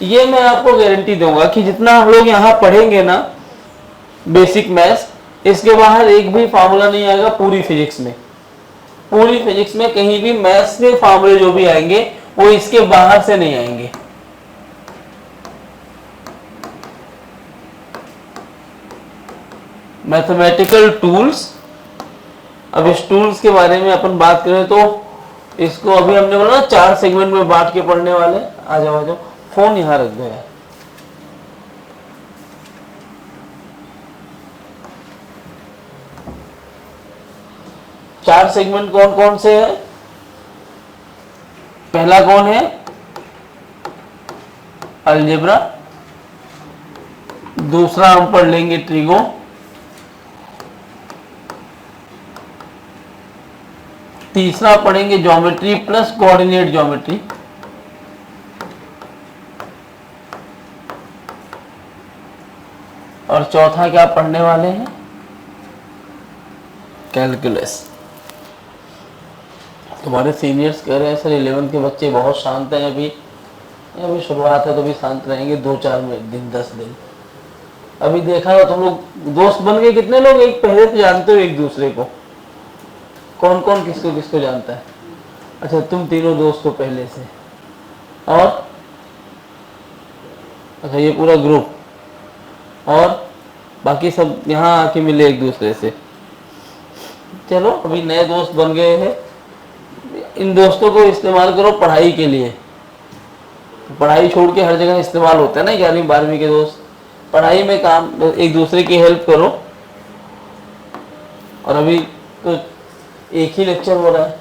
ये मैं आपको गारंटी दूंगा कि जितना हम लोग यहाँ पढ़ेंगे ना बेसिक मैथ्स, इसके बाहर एक भी फार्मूला नहीं आएगा पूरी फिजिक्स में। पूरी फिजिक्स में कहीं भी मैथ्स के फार्मूले जो भी आएंगे वो इसके बाहर से नहीं आएंगे। मैथमेटिकल टूल्स, अब इस टूल्स के बारे में अपन बात करें तो इसको अभी हमने बोला ना 4 सेगमेंट में बांट के पढ़ने वाले। आ जाओ आ जाओ, फोन यहाँ रख दो यार। चार सेगमेंट कौन कौन से है? पहला कौन है? अलजेब्रा। दूसरा हम पढ़ लेंगे ट्रिगो। तीसरा पढ़ेंगे ज्योमेट्री प्लस कोऑर्डिनेट ज्योमेट्री। और चौथा क्या पढ़ने वाले हैं? कैलकुलस। तुम्हारे सीनियर्स कह रहे हैं सर 11th के बच्चे बहुत शांत हैं, अभी शुरुआत है तो भी शांत रहेंगे 2-4 दिन 10 दिन। अभी देखा हो तुम लोग दोस्त बन गए कितने लोग? एक पहले से जानते हो एक दूसरे को? कौन कौन किसको किसको जानता है? अच्छा तुम तीनों दोस्त हो पहले से, और अच्छा ये पूरा ग्रुप, और बाकी सब यहाँ आके मिले एक दूसरे से। चलो अभी नए दोस्त बन गए हैं, इन दोस्तों को इस्तेमाल करो पढ़ाई के लिए। पढ़ाई छोड़ के हर जगह इस्तेमाल होता है ना 11वीं 12वीं के दोस्त। पढ़ाई में काम, एक दूसरे की हेल्प करो। और अभी तो एक ही लेक्चर हो रहा है,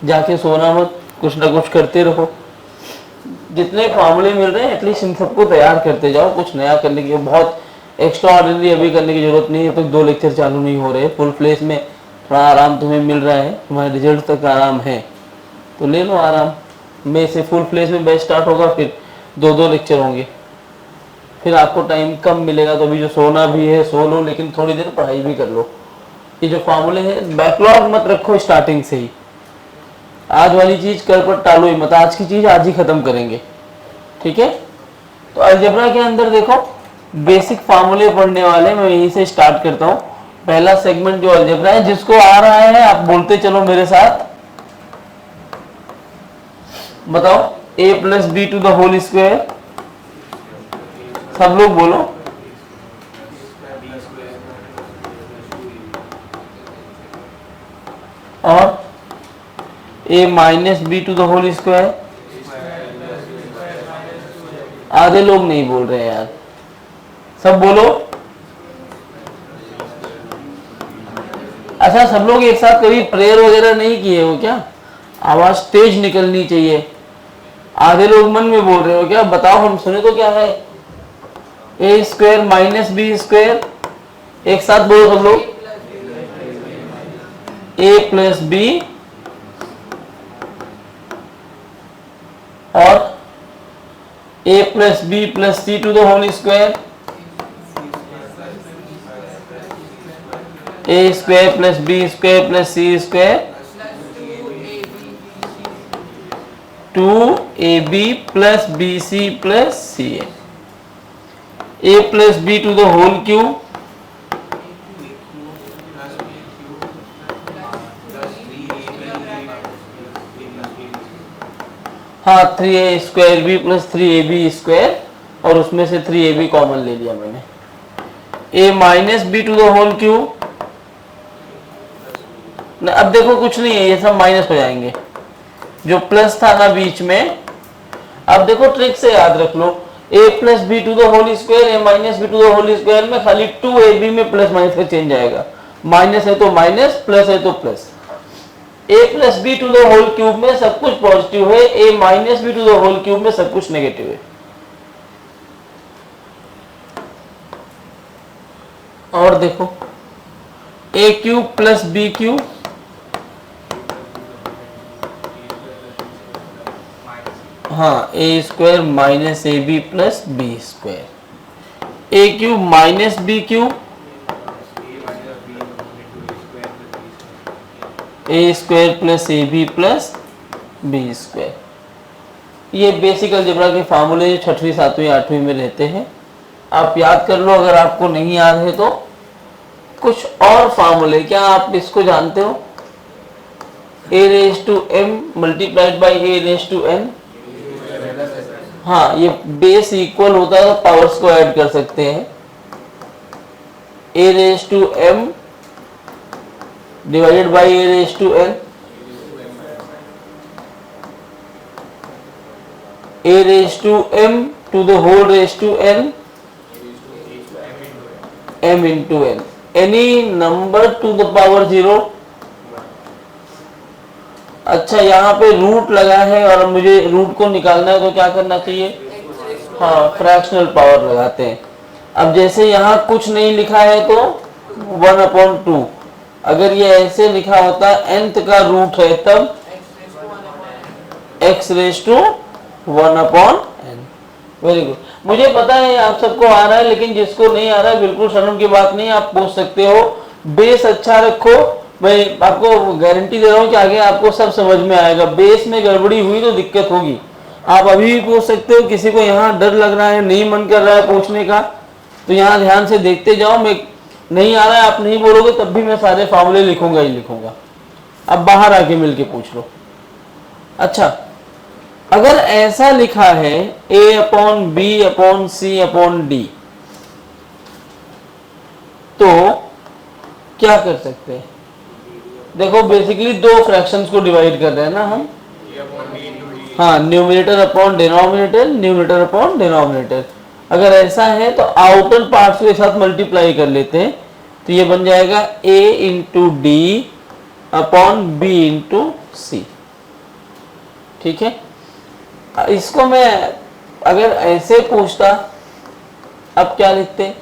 जाके सोना मत, कुछ ना कुछ करते रहो। जितने फार्मूले मिल रहे हैं एटलीस्ट इन सबको तैयार करते जाओ। कुछ नया करने की, बहुत एक्स्ट्रा ऑर्डिनरी अभी करने की जरूरत नहीं है। तो 2 लेक्चर चालू नहीं हो रहे, फुल फ्लेज में थोड़ा आराम तुम्हें मिल रहा है, तुम्हारे रिजल्ट तक आराम है तो ले लो आराम। में से फुल फ्लेज में बैच स्टार्ट होगा, फिर 2-2 लेक्चर होंगे, फिर आपको टाइम कम मिलेगा। तो अभी जो सोना भी है सो लो, लेकिन थोड़ी देर पढ़ाई भी कर लो। ये जो फार्मूले हैं बैकलॉग मत रखो स्टार्टिंग से ही। आज वाली चीज कल पर टालो ही मत, आज की चीज आज ही खत्म करेंगे, ठीक है? तो अलजेब्रा के अंदर देखो बेसिक फार्मूले पढ़ने वाले, मैं यहीं से स्टार्ट करता हूँ। पहला सेगमेंट जो अलजेब्रा है, जिसको आ रहा है आप बोलते चलो मेरे साथ, बताओ। a plus B to the whole square, सब लोग बोलो। और a minus B to the whole square, आधे लोग नहीं बोल रहे हैं यार, सब बोलो। अच्छा सब लोग एक साथ कभी प्रेयर वगैरह नहीं किए हो क्या? आवाज तेज निकलनी चाहिए। आधे लोग मन में बोल रहे हो क्या? बताओ हम सुने तो क्या है। A square minus B square, एक साथ बोलो सब लोग। ए प्लस बी और a plus B plus C to the whole square, A square plus B square plus C square, 2ab plus B C plus C A plus B to the whole cube, हाँ 3a square B plus 3ab square, और उसमें से 3ab common ले लिया मैंने। a minus B to the whole cube, अब देखो कुछ नहीं है, ये सब माइनस हो जाएंगे। जो प्लस था ना बीच में, अब देखो ट्रिक से याद रख लो। a plus B to the whole square, a minus B to the whole square में खाली 2ab में प्लस माइनस का चेंज आएगा। माइनस है तो माइनस, प्लस है तो plus. a plus B to the whole cube में सब कुछ पॉजिटिव है, a minus B to the whole cube में सब कुछ नेगेटिव है। और देखो a cube plus B cube, हाँ A square minus A B plus B square, A cube minus B cube, A square plus A B plus B square. ये basic algebra के फार्मूले जो 6वीं 7वीं 8वीं में रहते हैं, आप याद कर लो। अगर आपको नहीं याद है तो कुछ और फार्मूले, क्या आप इसको जानते हो? a raise to m multiplied by a raise to n। हाँ, ये बेस इक्वल होता है तो पावर्स को ऐड कर सकते हैं। a raise to m divided by a raise to n, a raise to m to the whole raise to n, m into n, any number to the power 0। अच्छा, यहाँ पे रूट लगा है और मुझे रूट को निकालना है तो क्या करना चाहिए? हाँ, फ्रैक्शनल पावर लगाते हैं। अब जैसे यहाँ कुछ नहीं लिखा है तो 1/2। अगर ये ऐसे लिखा होता nth का रूट है तब x raise to 1/n। Very good. मुझे पता है आप सबको आ रहा है, लेकिन जिसको नहीं आ रहा है बिल्कुल शर्म की बात नहीं, आप पूछ सकते हो। बेस अच्छा रखो, मैं आपको गारंटी दे रहा हूँ कि आगे आपको सब समझ में आएगा। बेस में गड़बड़ी हुई तो दिक्कत होगी। आप अभी भी पूछ सकते हो। किसी को यहाँ डर लग रहा है, नहीं मन कर रहा है पूछने का, तो यहाँ ध्यान से देखते जाओ। मैं नहीं आ रहा है आप नहीं बोलोगे तब भी मैं सारे फार्मूले लिखूंगा ही लिखूंगा। अब बाहर आके मिलके पूछ लो। अच्छा, अगर ऐसा लिखा है a/b/c/d, तो क्या कर सकते हैं? देखो, बेसिकली दो फ्रैक्शंस को डिवाइड कर रहे हैं ना हम। हाँ, numerator upon denominator, numerator upon denominator. अगर ऐसा है तो आउटर पार्ट्स के साथ मल्टीप्लाई कर लेते हैं, तो ये बन जाएगा a into D upon b into C. ठीक है, इसको मैं अगर ऐसे पूछता, अब क्या लिखते?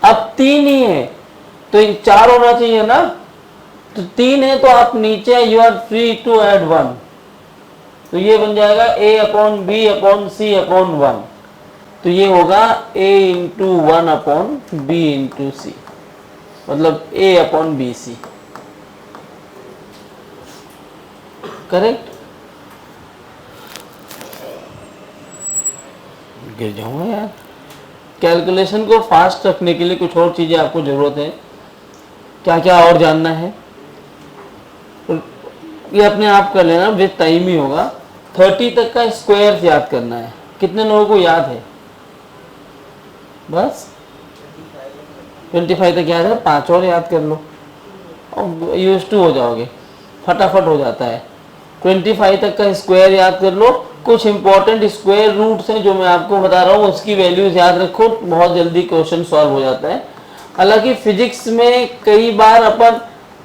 अब 3 ही है तो 4 होना चाहिए ना, तो 3 है तो आप नीचे you are free to add 1, तो ये बन जाएगा a/b/c/1। तो ये होगा a इंटू 1/b इंटू सी, मतलब a/bc। करेक्ट? गिर जाऊंगा यार। कैलकुलेशन को फास्ट रखने के लिए कुछ और चीजें आपको जरूरत है। क्या क्या और जानना है ये अपने आप कर लेना, विद टाइम ही होगा। 30 तक का स्क्वायर याद करना है। कितने लोगों को याद है? बस 25 तक याद है, 5 और याद कर लो और यूज टू हो जाओगे, फटाफट हो जाता है। 25 तक का स्क्वायर याद कर लो। कुछ इंपॉर्टेंट स्क्वायर रूट्स हैं जो मैं आपको बता रहा हूँ, उसकी वैल्यूज याद रखो, बहुत जल्दी क्वेश्चन सॉल्व हो जाता है। हालांकि फिजिक्स में कई बार अपन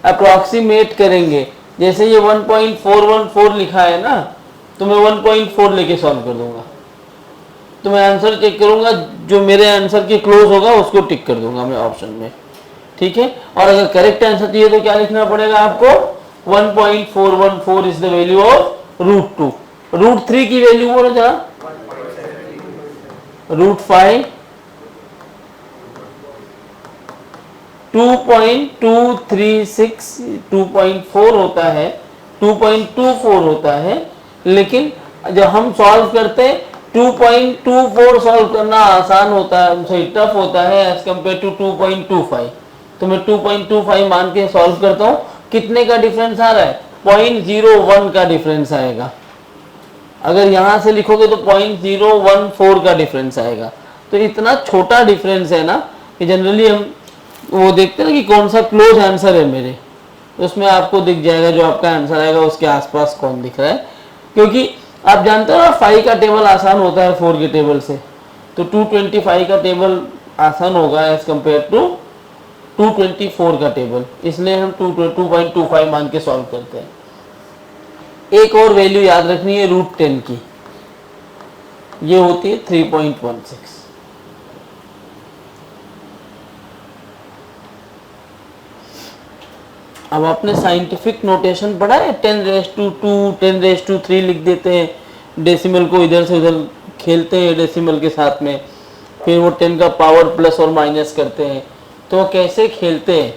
अप्रॉक्सीमेट करेंगे, जैसे ये 1.414 लिखा है ना, तो मैं 1.4 लेके सॉल्व कर दूंगा। तो मैं आंसर चेक करूंगा, जो मेरे आंसर के क्लोज होगा उसको टिक कर दूंगा मैं ऑप्शन में। ठीक है, और अगर करेक्ट आंसर चाहिए तो क्या लिखना पड़ेगा आपको? 1.414 इज द वैल्यू ऑफ √2। √3 की वैल्यू बोलो जरा। √5 2.236 2.4 होता है, 2.24 होता है। लेकिन जब हम सॉल्व करते हैं 2.24 सॉल्व करना आसान होता है, सॉरी टफ होता है एज कंपेयर टू 2.25। तो मैं 2.25 मान के सॉल्व करता हूँ। कितने का डिफरेंस आ रहा है? 0.01 का डिफरेंस आएगा। अगर यहां से लिखोगे तो 0.014 का डिफरेंस आएगा। तो इतना छोटा डिफरेंस है ना कि जनरली हम वो देखते हैं ना कि कौन सा क्लोज आंसर है मेरे, तो उसमें आपको दिख जाएगा जो आपका आंसर आएगा उसके आसपास कौन दिख रहा है। क्योंकि आप जानते हो ना 5 का टेबल आसान होता है 4 के टेबल से, तो 225 का टेबल आसान होगा एज कंपेयर टू 224 का टेबल, इसलिए हम 2.25 मान के सॉल्व करते हैं। एक और वैल्यू याद रखनी है √10 की, ये होती है 3.16। अब आपने साइंटिफिक नोटेशन पढ़ा है, 10⁻², 10⁻³ लिख देते हैं, डेसिमल को इधर से उधर खेलते हैं डेसिमल के साथ में, फिर वो 10 का पावर प्लस और माइनस करते हैं। तो कैसे खेलते हैं?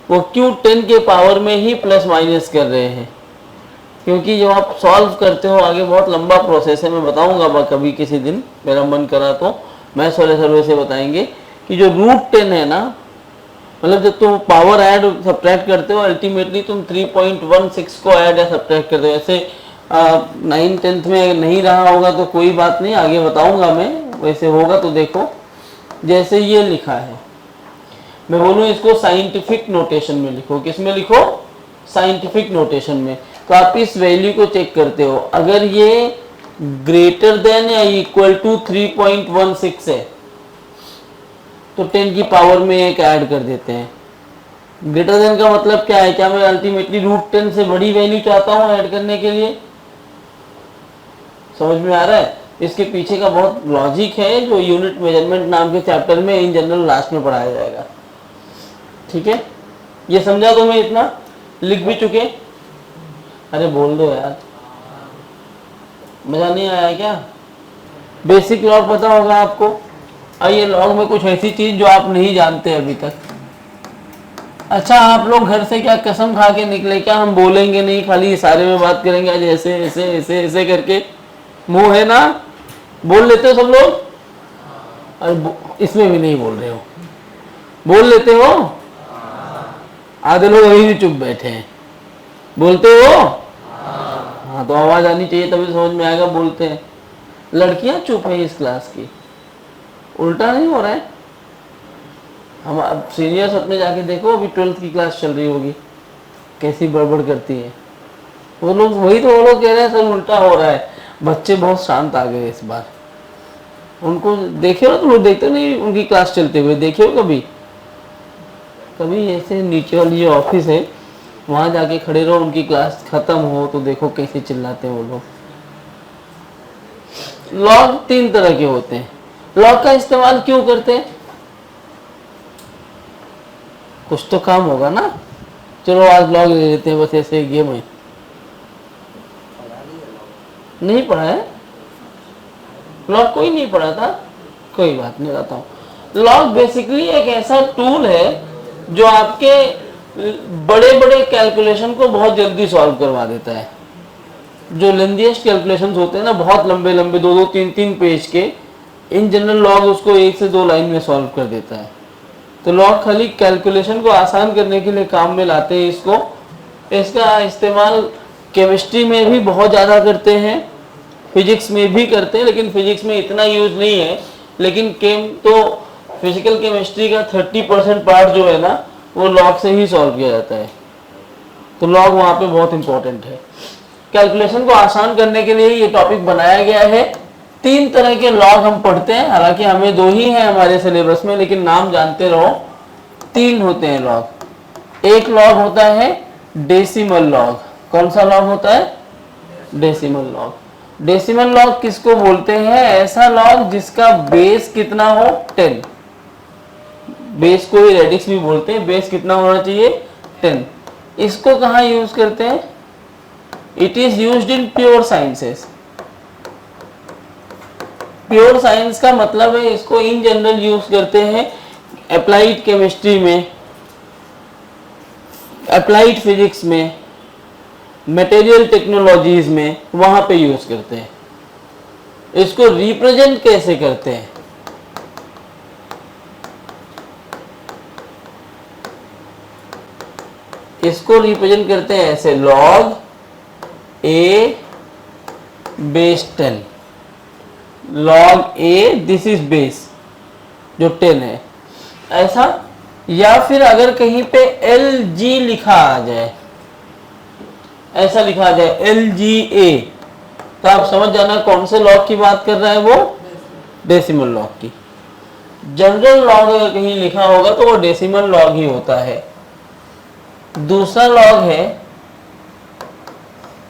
वो क्यों 10 के पावर में ही प्लस माइनस कर रहे हैं, क्योंकि जब आप सॉल्व करते हो आगे बहुत लंबा प्रोसेस है, मैं बताऊंगा कभी किसी दिन, मेरा मन करा तो मैं सॉल्यूशन वैसे बताएंगे कि जो √10 है ना, मतलब जब तुम पावर ऐड सब्ट्रैक्ट करते हो अल्टीमेटली तुम 3.16 को ऐड या सब्ट्रैक्ट करते हो। ऐसे 9th-10th में नहीं रहा होगा तो कोई बात नहीं, आगे बताऊंगा मैं, वैसे होगा तो देखो। जैसे ये लिखा है, मैं बोलूँ इसको साइंटिफिक नोटेशन में लिखो, किस में लिखो, साइंटिफिक नोटेशन में। तो आप इस वैल्यू को चेक करते हो, अगर ये ग्रेटर देन या इक्वल टू 3.16 है तो 10 की पावर में एक ऐड कर देते हैं। ग्रेटर देन का मतलब क्या है, क्या मैं अल्टीमेटली √10 से बड़ी वैल्यू चाहता हूं ऐड करने के लिए? समझ में आ रहा है? इसके पीछे का बहुत लॉजिक है जो यूनिट मेजरमेंट नाम के चैप्टर में इन जनरल लास्ट में पढ़ाया जाएगा। ठीक है, ये समझा तो मैं इतना, लिख भी चुके? अरे बोल दो यार, मजा नहीं आया क्या? बेसिक लॉग पता होगा आपको। आइए लॉग में कुछ ऐसी चीज जो आप नहीं जानते अभी तक। अच्छा, आप लोग घर से क्या कसम खा के निकले क्या हम बोलेंगे नहीं, खाली इशारे में बात करेंगे आज, ऐसे ऐसे ऐसे ऐसे करके? मुंह है ना, बोल लेते हो सब लोग? अरे इसमें भी नहीं बोल रहे हो, बोल लेते हो? आधे लोग अभी भी चुप बैठे हैं। बोलते हो? हाँ, तो आवाज आनी चाहिए तभी समझ में आएगा बोलते हैं। लड़कियां चुप है इस क्लास की, उल्टा नहीं हो रहा है। हम अब सीनियर्स अपने जाके देखो, अभी 12th की क्लास चल रही होगी, कैसी बड़बड़ करती है वो लोग। वही तो वो लोग कह रहे हैं सब उल्टा हो रहा है। बच्चे बहुत शांत आ गए इस बार। उनको देखे हो, तुम लोग देखते नहीं उनकी क्लास चलते हुए, देखे हो कभी? कभी ऐसे नीचे वाली जो ऑफिस है वहां जाके खड़े रहो, उनकी क्लास खत्म हो तो देखो कैसे चिल्लाते हैं वो लोग। लॉग 3 तरह के होते हैं। लॉग का इस्तेमाल क्यों करते हैं? कुछ तो काम होगा ना। चलो आज लॉग ले लेते हैं, बस ऐसे गेम है। नहीं पढ़ा है लॉग? कोई नहीं पढ़ा था? कोई बात नहीं, बताता हूँ। लॉग बेसिकली एक ऐसा टूल है जो आपके बड़े बड़े कैलकुलेशन को बहुत जल्दी सॉल्व करवा देता है। जो लेंथीएस्ट कैलकुलेशंस होते हैं ना, बहुत लंबे लंबे 2-2, 3-3 पेज के, इन जनरल लॉग उसको 1 से 2 लाइन में सॉल्व कर देता है। तो लॉग खाली कैलकुलेशन को आसान करने के लिए काम में लाते हैं इसको। इसका इस्तेमाल केमिस्ट्री में भी बहुत ज़्यादा करते हैं, फिजिक्स में भी करते हैं, लेकिन फिजिक्स में इतना यूज नहीं है। लेकिन तो फिजिकल केमिस्ट्री का 30% पार्ट जो है ना वो लॉग से ही सॉल्व किया जाता है। तो लॉग वहाँ पे बहुत इंपॉर्टेंट है। कैलकुलेशन को आसान करने के लिए ये टॉपिक बनाया गया है। 3 तरह के लॉग हम पढ़ते हैं, हालांकि हमें 2 ही हैं हमारे सिलेबस में, लेकिन नाम जानते रहो। 3 होते हैं लॉग। एक लॉग होता है डेसिमल लॉग। कौन सा लॉग होता है? Decimal log. डेसिमल लॉग किसको बोलते हैं? ऐसा लॉग जिसका बेस कितना हो, 10। बेस को ही रेडिक्स भी बोलते हैं। बेस कितना होना चाहिए? 10। इसको कहाँ यूज करते हैं? It is used in pure sciences. Pure science का मतलब है इसको इन जनरल यूज करते हैं अप्लाइड केमिस्ट्री में, अप्लाइड फिजिक्स में, मटेरियल टेक्नोलॉजीज में, वहां पे यूज करते हैं। इसको रिप्रेजेंट कैसे करते हैं? इसको रिप्रेजेंट करते हैं ऐसे, log A base 10। Log A, this is base जो 10 है, ऐसा। या फिर अगर कहीं पे एल जी लिखा आ जाए, ऐसा लिखा आ जाए एल जी ए, तो आप समझ जाना कौन से लॉग की बात कर रहा है वो, डेसिमल लॉग की। जनरल लॉग अगर कहीं लिखा होगा तो वो डेसिमल लॉग ही होता है। दूसरा लॉग है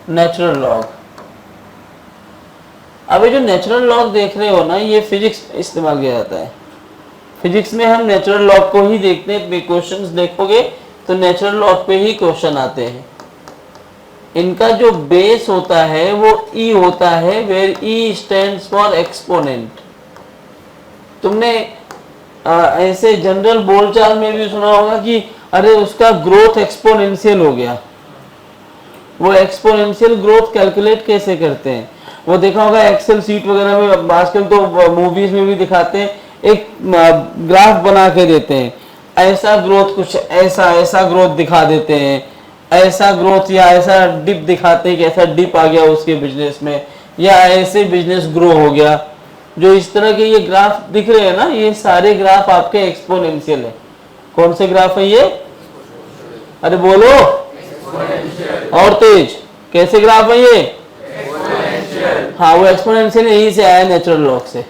नेचुरल लॉग। अब ये जो नेचुरल लॉग देख रहे हो ना, ये फिजिक्स इस्तेमाल किया जाता है। फिजिक्स में हम नेचुरल लॉग को ही देखते हैं। क्वेश्चंस देखोगे तो नेचुरल लॉग पे ही क्वेश्चन आते हैं। इनका जो बेस होता है वो ई होता है, where E stands for exponent. तुमने ऐसे जनरल बोलचाल में भी सुना होगा कि अरे उसका ग्रोथ एक्सपोनेंशियल हो गया। वो एक्सपोनेंशियल ग्रोथ कैलकुलेट कैसे करते हैं, वो देखा होगा एक्सेल सीट वगैरह में, आजकल तो मूवीज में भी दिखाते हैं, एक ग्राफ बना के देते हैं, ऐसा ग्रोथ कुछ ऐसा ऐसा ग्रोथ दिखा देते हैं, ऐसा ग्रोथ या ऐसा डिप दिखाते हैं कि ऐसा डिप आ गया उसके बिजनेस में, या ऐसे बिजनेस ग्रो हो गया। जो इस तरह के ये ग्राफ दिख रहे हैं ना, ये सारे ग्राफ आपके एक्सपोनेंशियल है। कौन से ग्राफ है ये? अरे बोलो और तेज, कैसे ग्राफ है ये? हाँ वो एक्सपोनेंशियल यही से आया, नेचुरल लॉग से।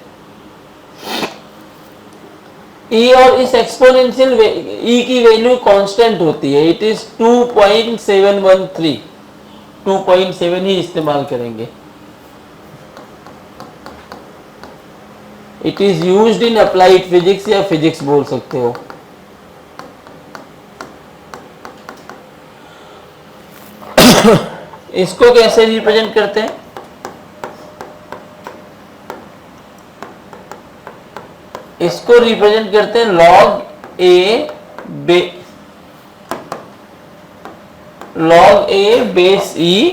ई और इस एक्सपोनेंशियल ई की वैल्यू कांस्टेंट होती है, इट इज 2.713, 2.7 ही इस्तेमाल करेंगे। It is used in applied physics या फिजिक्स बोल सकते हो। इसको कैसे रिप्रेजेंट करते हैं? इसको रिप्रेजेंट करते हैं log a बेस e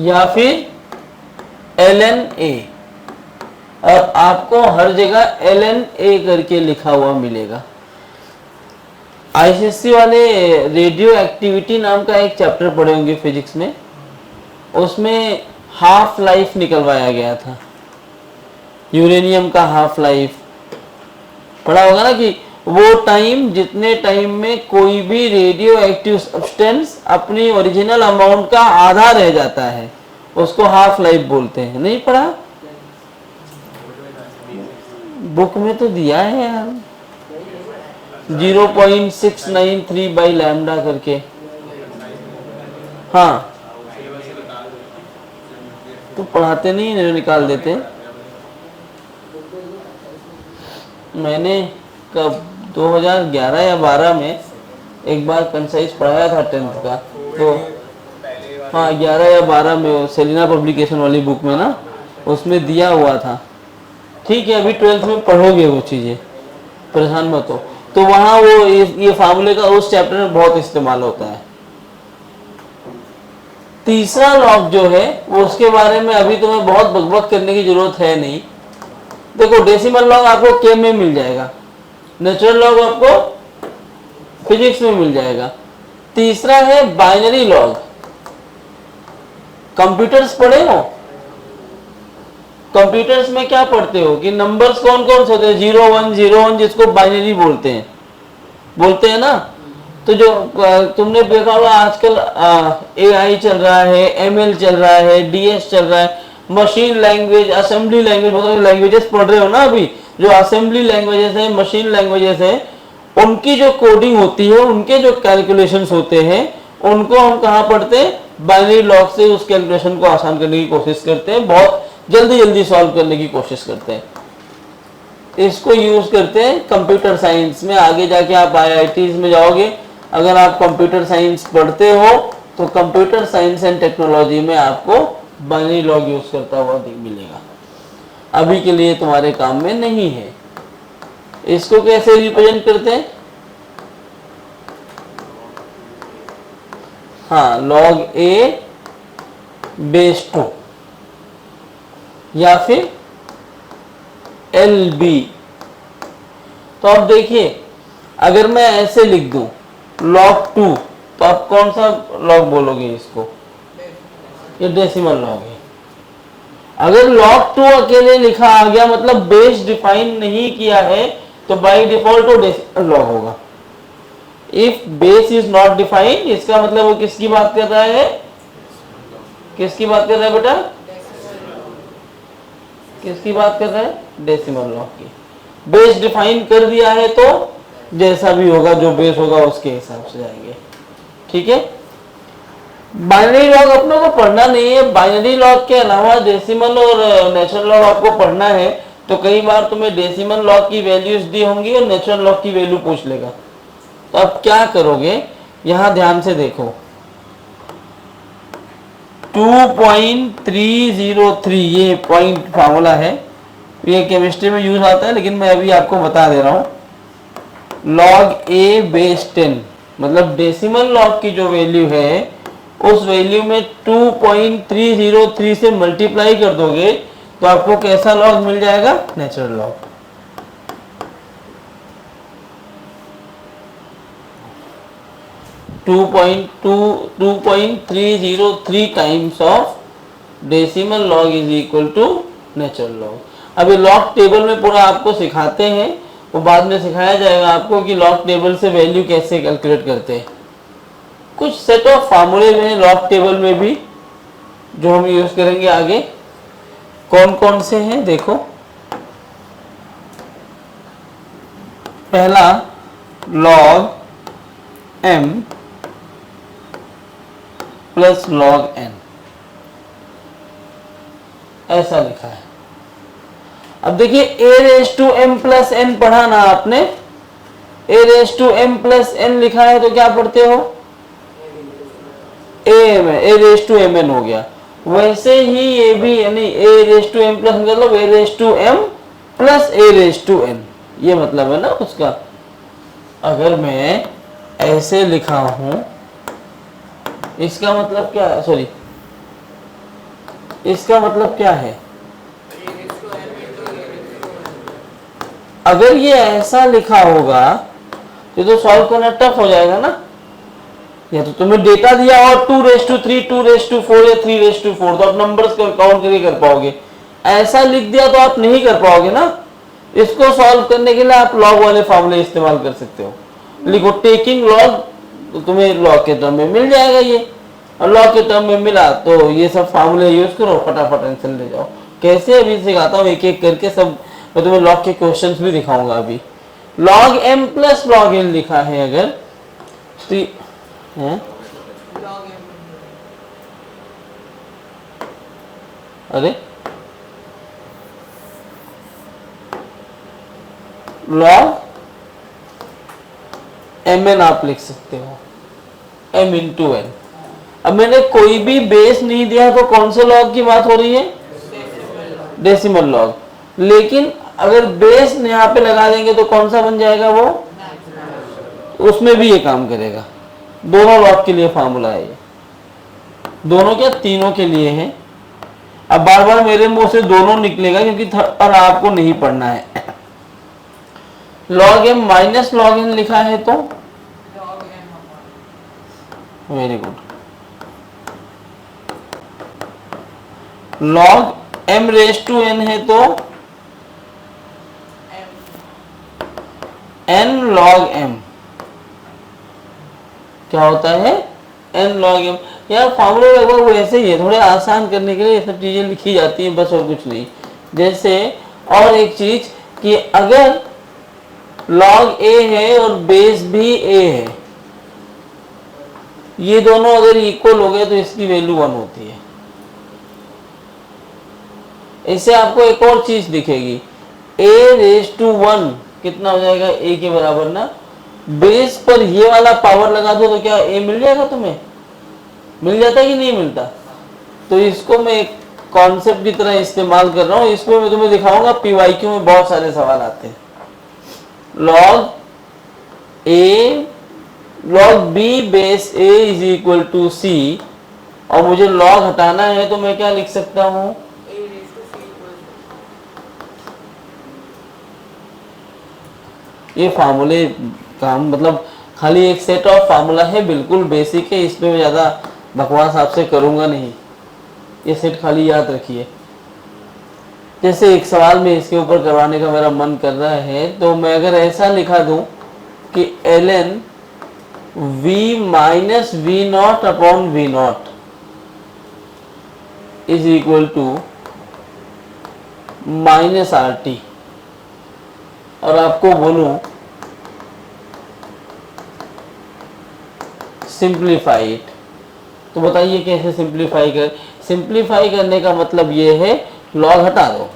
या फिर ln a, और आपको हर जगह ln a करके लिखा हुआ मिलेगा। आईसीएससी वाले रेडियो एक्टिविटी नाम का एक चैप्टर पढ़े होंगे फिजिक्स में, उसमें हाफ लाइफ निकलवाया गया था, यूरेनियम का हाफ लाइफ पढ़ा होगा ना, कि वो टाइम जितने टाइम में कोई भी रेडियो एक्टिव सब्सटेंस अपनी ओरिजिनल अमाउंट का आधा रह जाता है, उसको हाफ लाइफ बोलते हैं। नहीं पढ़ा? बुक में तो दिया है यार, 0.693 बाई लैम्डा करके। हाँ तो पढ़ाते नहीं, निकाल देते। मैंने कब 2011 या 12 में एक बार कंसाइज पढ़ाया था 10th का, तो हाँ 11 या 12 में सेलिना पब्लिकेशन वाली बुक में ना, उसमें दिया हुआ था। ठीक है, अभी 12th में पढ़ोगे वो चीज़ें, परेशान मत हो। तो वहाँ वो ये फार्मूले का उस चैप्टर में बहुत इस्तेमाल होता है। तीसरा लॉग जो है वो, उसके बारे में अभी तुम्हें बहुत बकबक करने की जरूरत है नहीं। देखो डेसिमल लॉग आपको केम में मिल जाएगा, नेचुरल लॉग आपको फिजिक्स में मिल जाएगा। तीसरा है बाइनरी लॉग। कंप्यूटर्स पढ़े हो? कंप्यूटर्स में क्या पढ़ते हो कि नंबर्स कौन कौन से होते हैं? 0 1 0 1, जिसको बाइनरी बोलते हैं ना। तो जो तुमने देखा होगा आजकल AI चल रहा है, ML चल रहा है, DS चल रहा है, मशीन लैंग्वेज, असेंबली लैंग्वेज, बहुत सारी लैंग्वेजेस पढ़ रहे हो ना अभी। जो असेंबली लैंग्वेजेस है, मशीन लैंग्वेजेस है, उनकी जो कोडिंग होती है, उनके जो कैलकुलेशंस होते हैं, उनको हम कहाँ पढ़ते हैं? बाइनरी लॉग से उस कैलकुलेशन को आसान करने की कोशिश करते हैं, बहुत जल्दी सॉल्व करने की कोशिश करते हैं। इसको यूज करते हैं कंप्यूटर साइंस में। आगे जाके आप IITs में जाओगे, अगर आप कंप्यूटर साइंस पढ़ते हो तो कंप्यूटर साइंस एंड टेक्नोलॉजी में आपको बाइनरी लॉग यूज करता हुआ मिलेगा। अभी के लिए तुम्हारे काम में नहीं है। इसको कैसे रिप्रेजेंट करते हैं? हाँ, log a बेस 2 या फिर LB। तो अब देखिए, अगर मैं ऐसे लिख दूं log 2, तो आप कौन सा लॉग बोलोगे इसको? ये डेसिमल लॉग है। अगर log 2 अकेले लिखा आ गया, मतलब बेस डिफाइन नहीं किया है, तो बाय डिफॉल्ट वो डेसिमल लॉग होगा। If base is not defined, इसका मतलब वो किसकी बात कर रहा है? किसकी बात कर रहा है बेटा? किसकी बात कर रहा है? डेसिमल लॉग की। बेस डिफाइन कर दिया है तो जैसा भी होगा, जो बेस होगा उसके हिसाब से जाएंगे। ठीक है, बाइनरी लॉग अपनों को पढ़ना नहीं है। बाइनरी लॉग के अलावा डेसिमल और नेचुरल लॉग आपको पढ़ना है। तो कई बार तुम्हें डेसिमल लॉग की वैल्यूज दी होंगी और नेचुरल लॉग की वैल्यू पूछ लेगा। तो अब क्या करोगे, यहां ध्यान से देखो, 2.303 ये पॉइंट फार्मूला है, ये केमिस्ट्री में यूज आता है, लेकिन मैं अभी आपको बता दे रहा हूं। log a बेस 10, मतलब डेसिमल लॉग की जो वैल्यू है उस वैल्यू में 2.303 से मल्टीप्लाई कर दोगे तो आपको कैसा लॉग मिल जाएगा? Natural log. 2.303 times of decimal log is equal to natural log. अभी लॉग टेबल में पूरा आपको सिखाते हैं, वो बाद में सिखाया जाएगा आपको कि लॉग टेबल से वैल्यू कैसे कैलकुलेट करते हैं। कुछ सेट ऑफ फार्मूले में लॉग टेबल में भी जो हम यूज करेंगे आगे। कौन कौन से हैं देखो। पहला log m plus log n, ऐसा लिखा है। अब देखिए a raise to m plus n पढ़ा ना आपने, a raise to m plus n लिखा है तो क्या पढ़ते हो? a रेज टू mn हो गया। वैसे ही ये भी, यानी a raise to m plus मतलब a raise to m plus a raise to n, ये मतलब है ना उसका। अगर मैं ऐसे लिखा हूं, इसका मतलब क्या है? सॉरी, इसका मतलब क्या है? अगर ये ऐसा लिखा होगा तो सॉल्व करना टफ हो जाएगा ना। या तो तुम्हें डेटा दिया और 2^3, 2^4 या 3^4, तो आप नंबर्स काउंट करके कर पाओगे। ऐसा लिख दिया तो आप नहीं कर पाओगे ना। इसको सॉल्व करने के लिए आप लॉग वाले फॉर्मूले इस्तेमाल कर सकते हो। लिखो टेकिंग लॉग, तो तुम्हें लॉग के टर्म में मिल जाएगा ये, और लॉग के टर्म में मिला तो ये सब फॉर्मूले यूज करो, फटाफट आंसर ले जाओ। कैसे अभी सिखाता हूँ एक एक करके सब। मैं तुम्हें लॉग के क्वेश्चंस भी दिखाऊंगा अभी। log m plus log n लिखा है अगर तो है, अरे log mn आप लिख सकते हो, m इंटू n। अब मैंने कोई भी बेस नहीं दिया तो कौन से लॉग की बात हो रही है? Decimal log. लेकिन अगर बेस यहाँ पे लगा देंगे तो कौन सा बन जाएगा वो? उसमें भी ये काम करेगा। दोनों लॉग के लिए फार्मूला है ये, दोनों क्या तीनों के लिए है। अब बार बार मेरे मुंह से दोनों निकलेगा क्योंकि पर आपको नहीं पढ़ना है। log m minus log n लिखा है तो very good. log m raise to n है तो n log m क्या होता है? n log m। यार फॉर्मूले लगभग वैसे ही है, थोड़े आसान करने के लिए ये सब चीजें लिखी जाती हैं, बस और कुछ नहीं। जैसे और एक चीज कि अगर log a है और बेस भी a है, ये दोनों अगर इक्वल हो गए तो इसकी वैल्यू 1 होती है। इससे आपको एक और चीज दिखेगी, a रेज टू 1 कितना हो जाएगा? a के बराबर ना। बेस पर ये वाला पावर लगा दो तो क्या a मिल जाएगा? तुम्हें मिल जाता है कि नहीं मिलता? तो इसको मैं एक कॉन्सेप्ट की तरह इस्तेमाल कर रहा हूं। इसमें मैं तुम्हें दिखाऊंगा, पीवाईक्यू में बहुत सारे सवाल आते हैं। log a log b base a is equal to c, और मुझे log हटाना है तो मैं क्या लिख सकता हूं? ये फार्मूले काम मतलब खाली एक सेट ऑफ फार्मूला है, बिल्कुल बेसिक है, इसमें मैं ज़्यादा बकवास आपसे करूँगा नहीं। ये सेट खाली याद रखिए। जैसे एक सवाल में इसके ऊपर करवाने का मेरा मन कर रहा है, तो मैं अगर ऐसा लिखा दूं कि ln v minus we not upon V not is equal to minus are T, और आपको बोलूं सिंप्लीफाई इट, तो बताइए कैसे सिंप्लीफाई कर? सिंप्लीफाई करने का मतलब ये है लॉग हटा दो।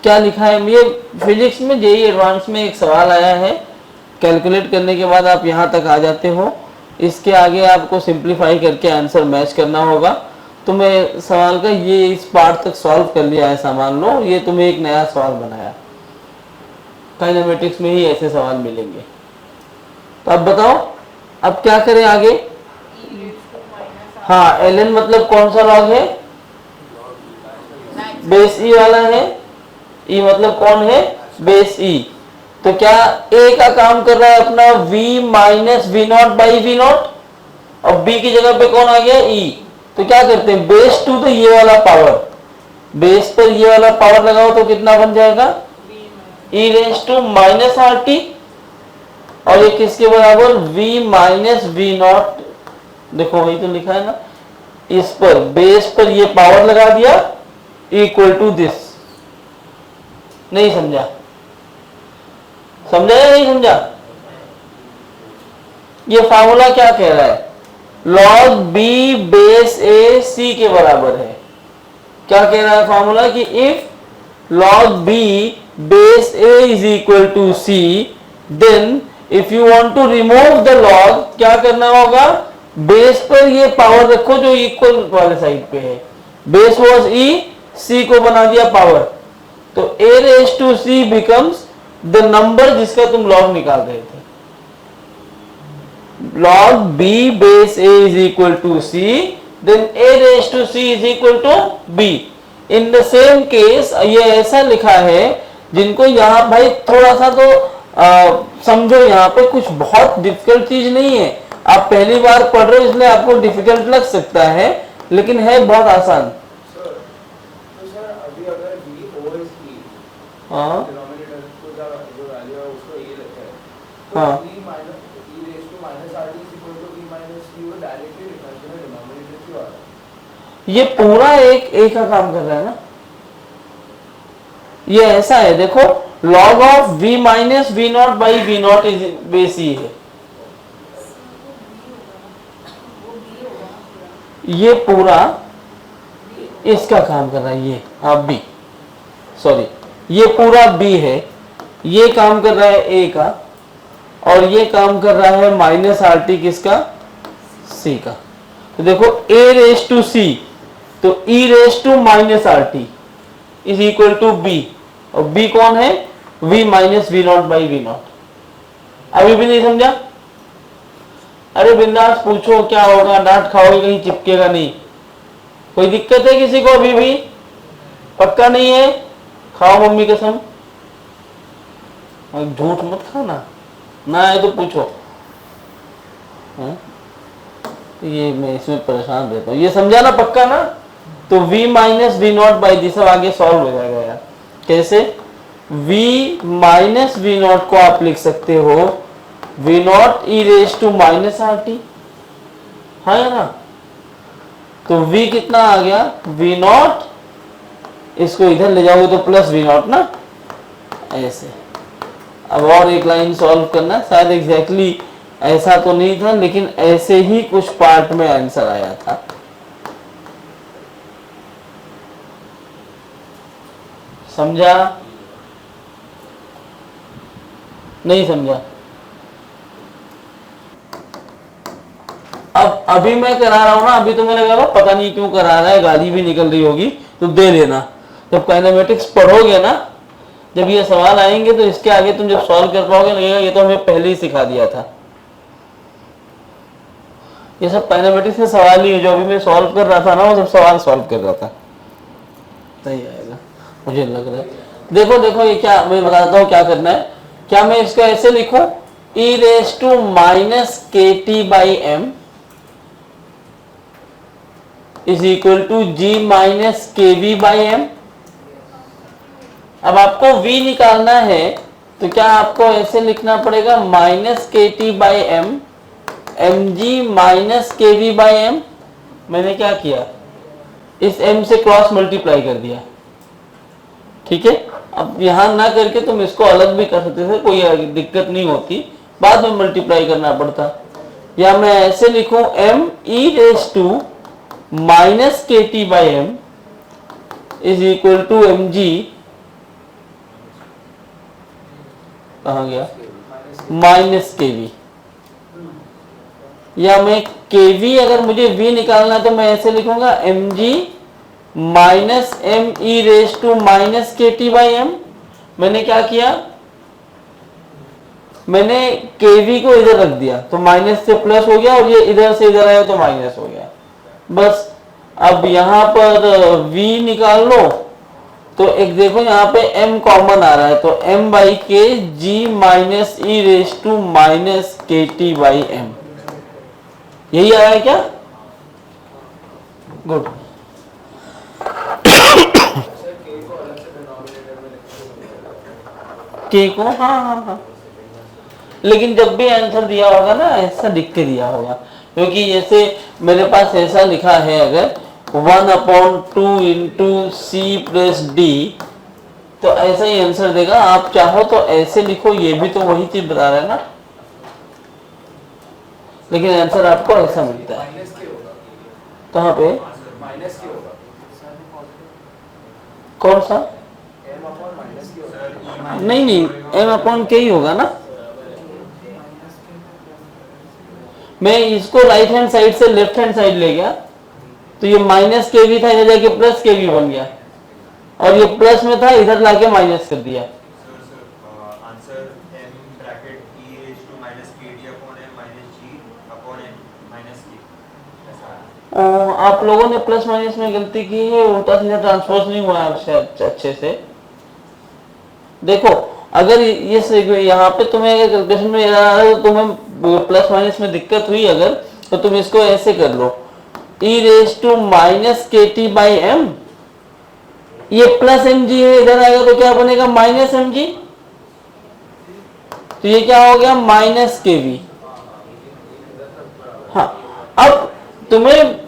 क्या लिखा है? ये फिजिक्स में जेईई एडवांस में एक सवाल आया है, कैलकुलेट करने के बाद आप यहाँ तक आ जाते हो, इसके आगे आपको सिंप्लीफाई करके आंसर मैच करना होगा। तो मैं सवाल का ये इस पार्ट तक सॉल्व कर लिया है, सामान लो, ये तुम्हें एक नया सवाल बनाया। काइनेमेटिक्स में ही ऐसे सवाल मिलेंगे। तो अब बताओ अब क्या करें आगे। हाँ, ln मतलब कौन सा लॉग है, बेस ई वाला है। ई मतलब कौन है, बेस ई। तो क्या ए का काम कर रहा है अपना v minus we not by V not, और b की जगह पे कौन आ गया, e। तो क्या करते हैं, बेस टू तो ये वाला पावर, बेस पर ये वाला पावर लगाओ तो कितना बन जाएगा, e raise to minus are T, और ये किसके बराबर, v माइनस वी नॉट। देखो वही तो लिखा है ना, इस पर बेस पर ये पावर लगा दिया, इक्वल टू दिस। नहीं समझा, समझा या नहीं समझा। ये फार्मूला क्या कह रहा है, log b base a c के बराबर है। क्या कह रहा है फार्मूला कि if log b base a is equal to c, then if you want to remove the log, क्या करना होगा, बेस पर ये पावर रखो जो इक्वल वाले साइड पे है। बेस वॉज e, c को बना दिया पावर, तो a raise to c becomes the number जिसका तुम log निकाल रहे थे। log b base a is equal to c, then a raised to c is equal to b. In the same case ये ऐसा लिखा है, जिनको यहाँ भाई थोड़ा सा तो समझो, यहाँ पे कुछ बहुत डिफिकल्ट चीज नहीं है। आप पहली बार पढ़ रहे हो इसलिए आपको डिफिकल्ट लग सकता है, लेकिन है बहुत आसान। हाँ हाँ, ये पूरा एक ए का काम कर रहा है ना। ये ऐसा है, देखो log of v minus we not by V not is base e है। ये पूरा इसका काम कर रहा है, ये हाँ b, सॉरी ये पूरा b है, ये काम कर रहा है a का, और ये काम कर रहा है माइनस आर टी किसका, c का। तो देखो a रेज टू c, तो e raise to minus are T is equal to b, और b कौन है, v minus we not by V not. अभी भी नहीं समझा, अरे बिंदास पूछो क्या होगा, डांट खाओगे कहीं चिपकेगा नहीं। कोई दिक्कत है किसी को अभी भी, पक्का नहीं है, खाओ मम्मी कसम, झूठ मत खाना, ना है तो पूछो। ये मैं इसमें परेशान रहता हूँ, ये समझा ना, पक्का ना। तो v minus we not by d, सब आगे सॉल्व हो जाएगा यार। कैसे, v माइनस वी नॉट को आप लिख सकते हो v naught e raise to minus are t, है ना। तो v कितना आ गया, v नॉट, इसको इधर ले जाओगे तो प्लस वी नॉट ना, ऐसे। अब और एक लाइन सॉल्व करना, शायद एग्जैक्टली ऐसा तो नहीं था, लेकिन ऐसे ही कुछ पार्ट में आंसर आया था। समझा, नहीं समझा। अब अभी मैं करा रहा हूं ना, अभी तो मैंने कहा पता नहीं क्यों करा रहा है, गाली भी निकल रही होगी तो दे देना। जब काइनेमेटिक्स पढ़ोगे ना, जब ये सवाल आएंगे तो इसके आगे तुम जब सॉल्व कर पाओगे लगेगा ये तो हमें पहले ही सिखा दिया था। ये सब काइनेमेटिक्स के सवाल ही है, जो अभी मैं सॉल्व कर रहा था ना, वो सब सवाल सॉल्व कर रहा था। सही आएगा मुझे लग रहा है। देखो देखो ये क्या, मैं बताता हूँ क्या करना है। क्या मैं इसको ऐसे लिखूं, e रेज टू माइनस के T by M is equal to g minus k v by m. अब आपको v निकालना है तो क्या आपको ऐसे लिखना पड़ेगा, माइनस के T by m m g minus k v by m. मैंने क्या किया, इस m से क्रॉस मल्टीप्लाई कर दिया, ठीक है। अब यहां ना करके तुम इसको अलग भी कर सकते थे, कोई दिक्कत नहीं होती, बाद में मल्टीप्लाई करना पड़ता। या मैं ऐसे लिखूं m e raise to minus के T by M is equal to M G, कहाँ गया, माइनस के वी। या मैं के वी, अगर मुझे v निकालना है तो मैं ऐसे लिखूंगा m g minus m e raise to minus के टी बाई एम। मैंने क्या किया, मैंने केवी को इधर रख दिया तो माइनस से प्लस हो गया, और ये इधर से इधर आया तो माइनस हो गया। बस अब यहां पर v निकाल लो, तो एक देखो यहाँ पे m कॉमन आ रहा है, तो m by K G minus e raise to minus के टी बाई एम, यही आया क्या? गुड। के को हाँ हाँ हाँ, लेकिन जब भी आंसर दिया होगा ना ऐसा लिख के दिया होगा, क्योंकि जैसे मेरे पास ऐसा लिखा है, अगर 1/2 इंटू सी प्लस डी, तो ऐसा ही आंसर देगा। आप चाहो तो ऐसे लिखो, ये भी तो वही चीज बता रहा है ना, लेकिन आंसर आपको ऐसा मिलता है। कहाँ पे कौन सा? नहीं नहीं, एम अपॉन के ही होगा ना। मैं इसको राइट हैंड साइड से लेफ्ट हैंड साइड ले गया, तो ये माइनस के वी था, इधर जाके प्लस के वी बन गया, और ये प्लस में था, इधर लाके माइनस कर दिया। आप लोगों ने प्लस माइनस में गलती की है, उल्टा सीधा ट्रांसपोज नहीं हुआ है अच्छे से। देखो अगर ये यहाँ पे तुम्हें अगर कैलकुलेशन में तो तुम्हें प्लस माइनस में दिक्कत हुई अगर, तो तुम इसको ऐसे कर लो, ई रेस टू माइनस के टी बाई एम, ये प्लस एम जी है, इधर आएगा तो क्या बनेगा? माइनस एम जी, तो ये क्या हो गया? Minus k we. हाँ, अब तुम्हें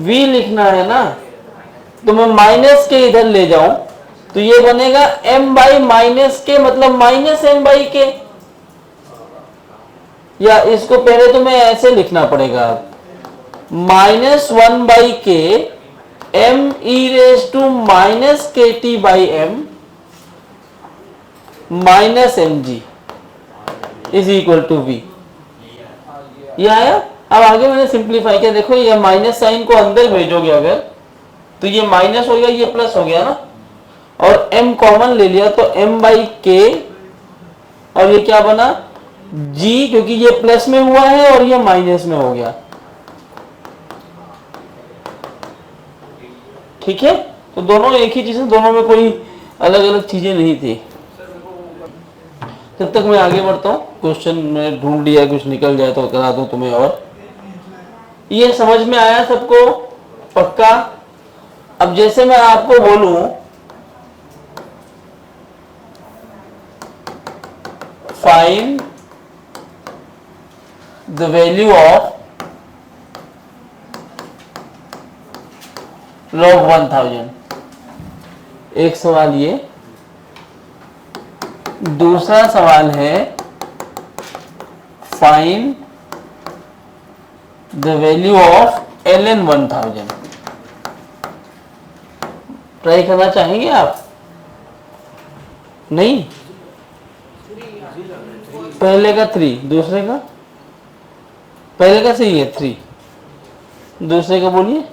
v लिखना है ना, तो मैं माइनस के इधर ले जाऊं तो ये बनेगा m बाई माइनस के, मतलब माइनस m बाई के, या इसको पहले तुम्हें ऐसे लिखना पड़ेगा, -1 by K m e raise to minus के T by M minus M G is equal to v। ये आया। अब आगे मैंने सिंप्लीफाई किया, देखो ये माइनस साइन को अंदर भेजोगे अगर, तो ये माइनस हो गया, ये प्लस हो गया ना, और m कॉमन ले लिया तो m बाई के, और ये क्या बना? g, क्योंकि ये प्लस में हुआ है और ये माइनस में हो गया। ठीक है, तो दोनों एक ही चीज है, दोनों में कोई अलग अलग चीजें नहीं थी। जब तक मैं आगे बढ़ता हूँ, क्वेश्चन में ढूंढ लिया, कुछ निकल जाए तो करा दूं तुम्हें। और ये समझ में आया सबको? पक्का? अब जैसे मैं आपको बोलूं find the value of log 1000, एक सवाल ये। दूसरा सवाल है find the value of ln 1000। Try करना चाहेंगे आप? नहीं? पहले का 3, दूसरे का? पहले का सही है 3, दूसरे का बोलिए।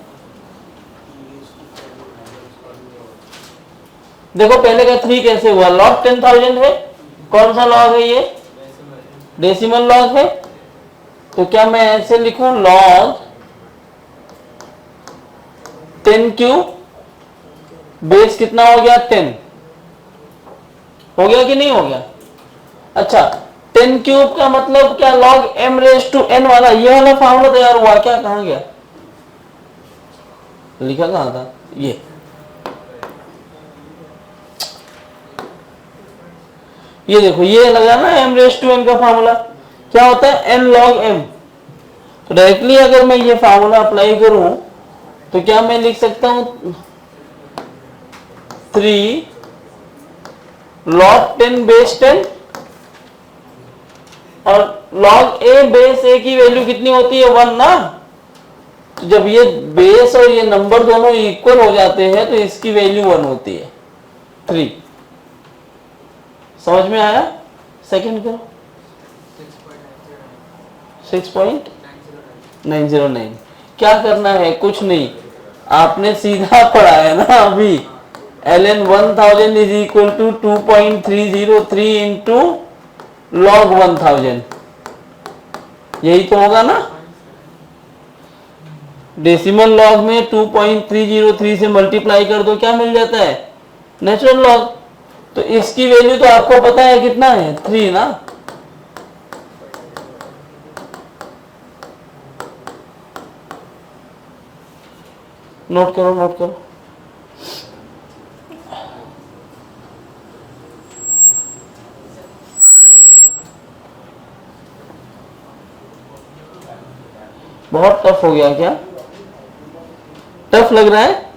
देखो पहले का 3 कैसे हुआ? log 10,000 है, कौन सा लॉग है ये? डेसिमल लॉग है, तो क्या मैं ऐसे लिखूं log 10 क्यूब, बेस कितना हो गया? 10 हो गया कि नहीं हो गया? अच्छा, 10 क्यूब का मतलब क्या? log m raise to n वाला, ये वाला फॉर्मूला तैयार हुआ क्या? कहां गया? लिखा कहां था? ये देखो, ये लगा ना m रेज टू n का फॉर्मूला, क्या होता है? n log m। तो डायरेक्टली अगर मैं ये फॉर्मूला अप्लाई करूं तो क्या मैं लिख सकता हूं 3 log 10 बेस 10, और log a बेस a की वैल्यू कितनी होती है? 1 ना। तो जब ये बेस और ये नंबर दोनों इक्वल हो जाते हैं तो इसकी वैल्यू 1 होती है, 3। समझ में आया? सेकंड करो, 6.909। क्या करना है? कुछ नहीं, आपने सीधा पढ़ा है ना अभी, ln 1000 is equal to 2.303 into log 1000, यही तो होगा ना। डेसिमल लॉग में 2.303 से मल्टीप्लाई कर दो, क्या मिल जाता है, नेचुरल लॉग। तो इसकी वैल्यू तो आपको पता है कितना है, 3 ना। नोट करो नोट करो। बहुत टफ हो गया क्या, टफ लग रहा है।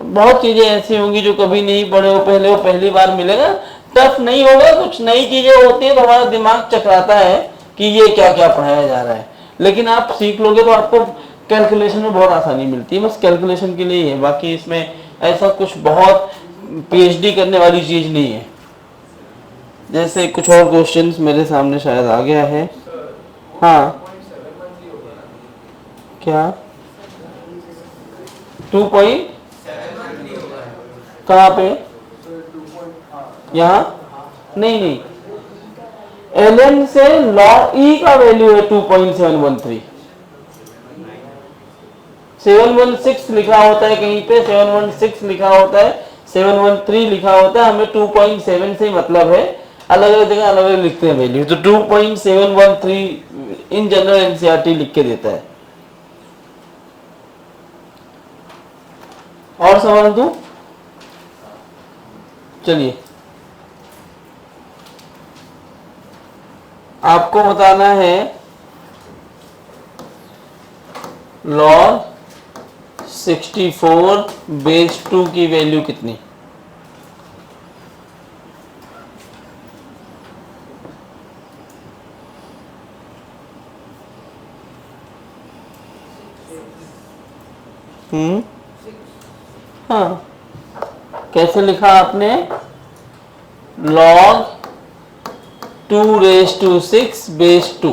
बहुत चीजें ऐसी होंगी जो कभी नहीं पढ़े हो, पहले हो, पहली बार मिलेगा। टफ नहीं होगा, कुछ नई चीजें होती है तो हमारा दिमाग चकराता है कि ये क्या क्या पढ़ाया जा रहा है, लेकिन आप सीख लोगे तो आपको कैलकुलेशन में बहुत आसानी मिलती है। बस कैलकुलेशन के लिए ही है, बाकी इसमें ऐसा कुछ बहुत पीएचडी करने वाली चीज नहीं है। जैसे कुछ और क्वेश्चंस मेरे सामने शायद आ गया है। हाँ क्या 2 पॉइंट कहाँ पे, यहाँ नहीं नहीं, ln से log e का वैल्यू है 2.713। 716 लिखा होता है कहीं पे, 716 लिखा होता है, 713 लिखा होता है, हमें 2.7 से मतलब है। अलग अलग जगह अलग अलग लिखते हैं वैल्यू, तो 2.713 इन जनरल एनसीईआरटी लिख के देता है। और सवाल दूं, चलिए आपको बताना है log 64 बेस 2 की वैल्यू कितनी। हाँ, कैसे लिखा आपने, log 2⁻6 बेस 2,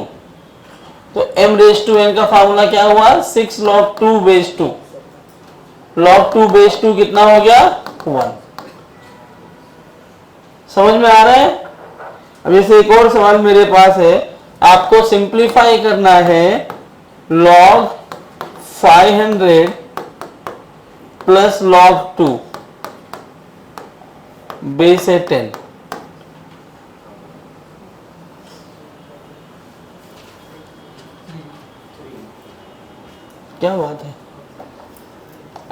तो m⁻n का फार्मूला क्या हुआ, 6 log 2 बेस 2। log 2 बेस 2 कितना हो गया, 1। समझ में आ रहा है। अब जैसे एक और सवाल मेरे पास है, आपको सिंप्लीफाई करना है log 500 प्लस log 2 बेस है 10। क्या बात है,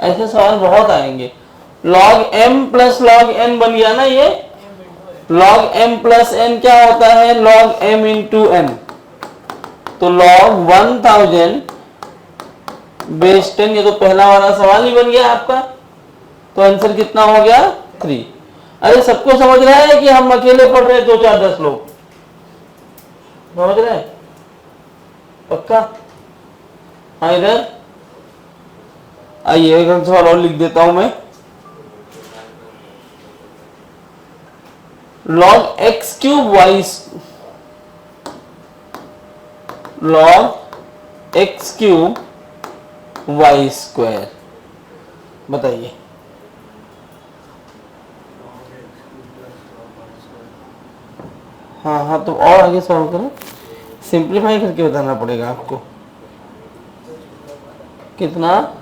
ऐसे सवाल बहुत आएंगे। log m plus log n बन गया ना ये, log m प्लस n क्या होता है, log m इंटू n। तो log 1000 बेस 10, ये तो पहला वाला सवाल ही बन गया आपका। तो आंसर कितना हो गया, 3। अरे सबको समझ रहा है कि हम अकेले पढ़ रहे हैं, 2 4 10 लोग समझ रहे हैं पक्का। हाँ इधर आइए, एक सवाल और लिख देता हूं मैं, log x cube y, log x cube y square, बताइए। हाँ हाँ, तो और आगे सॉल्व करो, सिंप्लीफाई करके बताना पड़ेगा आपको। कितना,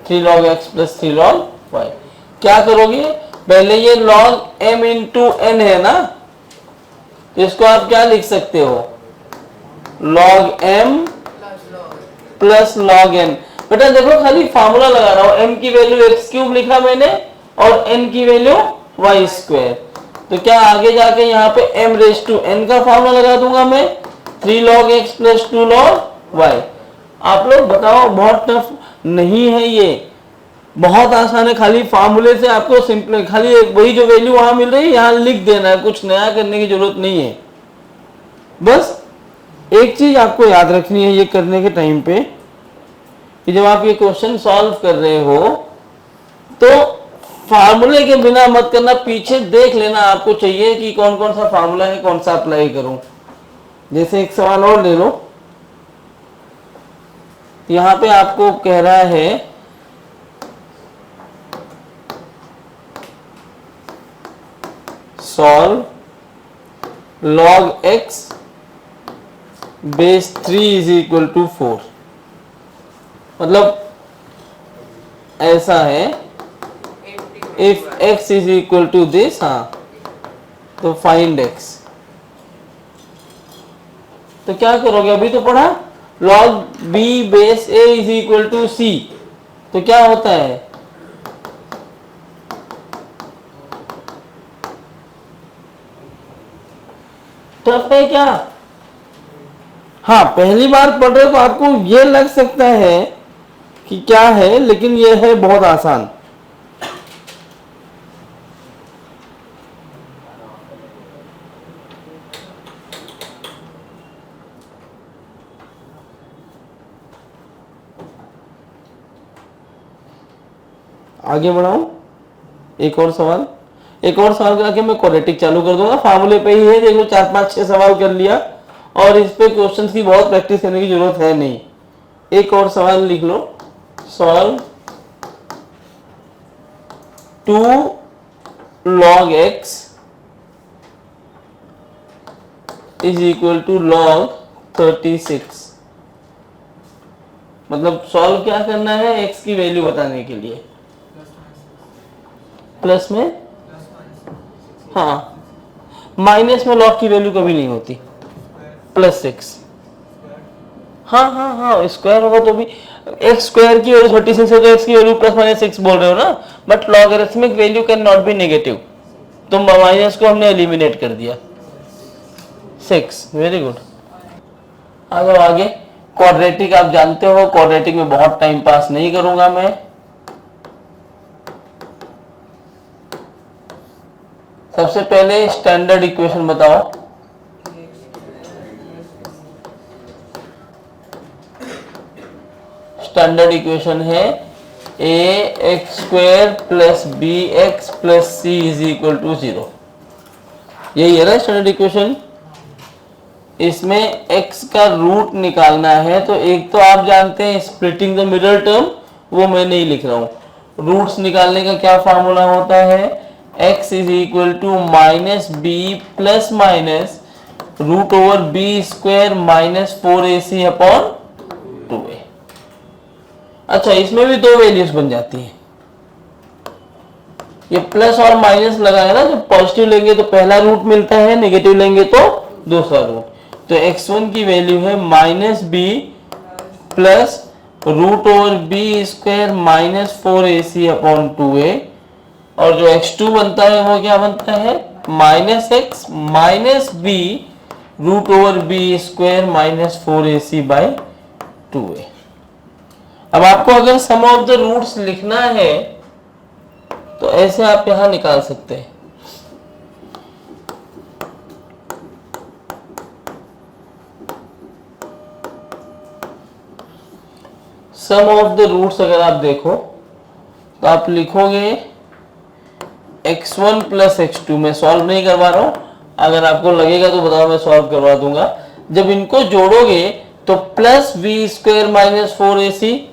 3 log x plus 3 log y। क्या करोगे, पहले ये log m इंटू n है ना, तो इसको आप क्या लिख सकते हो, log m plus log n। बेटा देखो खाली फार्मूला लगा रहा हूं, m की वैल्यू x क्यूब लिखा मैंने और n की वैल्यू y स्क्वायर। तो क्या आगे जाके यहाँ पे m⁻n का फार्मूला लगा दूंगा मैं, 3 log x plus 2 log y। आप लोग बताओ, बहुत टफ नहीं है ये, बहुत आसान है। खाली फार्मूले से आपको सिंपल, खाली वही जो वैल्यू वहां मिल रही है यहाँ लिख देना है, कुछ नया करने की जरूरत नहीं है। बस एक चीज आपको याद रखनी है ये करने के टाइम पे, कि जब आप ये क्वेश्चन सॉल्व कर रहे हो तो फार्मूले के बिना मत करना, पीछे देख लेना आपको चाहिए कि कौन कौन सा फार्मूला है, कौन सा अप्लाई करूं। जैसे एक सवाल और ले लो, यहां पे आपको कह रहा है solve log x base 3 is equal to 4। मतलब ऐसा है, if x is equal to this, हाँ, तो फाइंड x। तो क्या करोगे, अभी तो पढ़ा log b base a is equal to c, तो क्या होता है, टफ है क्या? हाँ, पहली बार पढ़ रहे हो तो आपको ये लग सकता है कि क्या है, लेकिन ये है बहुत आसान। आगे बढ़ाऊं, एक और सवाल करके मैं क्वाड्रेटिक चालू कर दूंगा। फार्मूले पे ही है, देख लो 4 5 6 सवाल कर लिया और इस पे क्वेश्चंस की बहुत प्रैक्टिस करने की जरूरत है नहीं। एक और सवाल लिख लो, solve 2 log x is equal to log 36। मतलब सॉल्व क्या करना है, x की वैल्यू बताने के लिए। प्लस में, हाँ, माइनस में log की वैल्यू कभी नहीं होती, +6। हाँ हाँ हाँ, स्क्वायर होगा तो भी एक्स स्क्वायर की वैल्यू 36 है, तो एक्स की वैल्यू +-6 बोल रहे हो ना, but logarithmic value can not be negative, तो माइनस को हमने एलिमिनेट कर दिया, 6। Very good. आ जाओ आगे। क्वाड्रेटिक आप जानते हो, क्वाड्रेटिक में बहुत टाइम पास नहीं करूंगा मैं। सबसे पहले स्टैंडर्ड इक्वेशन बताओ। स्टैंडर्ड इक्वेशन है ax² + bx + c = 0। यही है ना स्टैंडर्ड इक्वेशन। इसमें x का रूट निकालना है, तो एक तो आप जानते हैं स्प्लिटिंग द मिडल टर्म, वो मैं नहीं लिख रहा हूं। रूट्स निकालने का क्या फार्मूला होता है, x = -b ± √b² - 4ac/2a। अच्छा, इसमें भी दो वैल्यूज बन जाती हैं। ये प्लस और माइनस लगाए ना, जब पॉजिटिव लेंगे तो पहला रूट मिलता है, नेगेटिव लेंगे तो दूसरा रूट। तो x1 की वैल्यू है -b + √b² - 4ac/2a, और जो x2 बनता है वो क्या बनता है, -x - b √b² - 4ac/2a। अब आपको अगर सम ऑफ द रूट्स लिखना है तो ऐसे आप यहां निकाल सकते हैं। सम ऑफ द रूट्स अगर आप देखो तो आप लिखोगे x1 + x2। मैं सॉल्व नहीं करवा रहा हूं, अगर आपको लगेगा तो बताओ, मैं सॉल्व करवा दूंगा। जब इनको जोड़ोगे तो +b² - 4ac,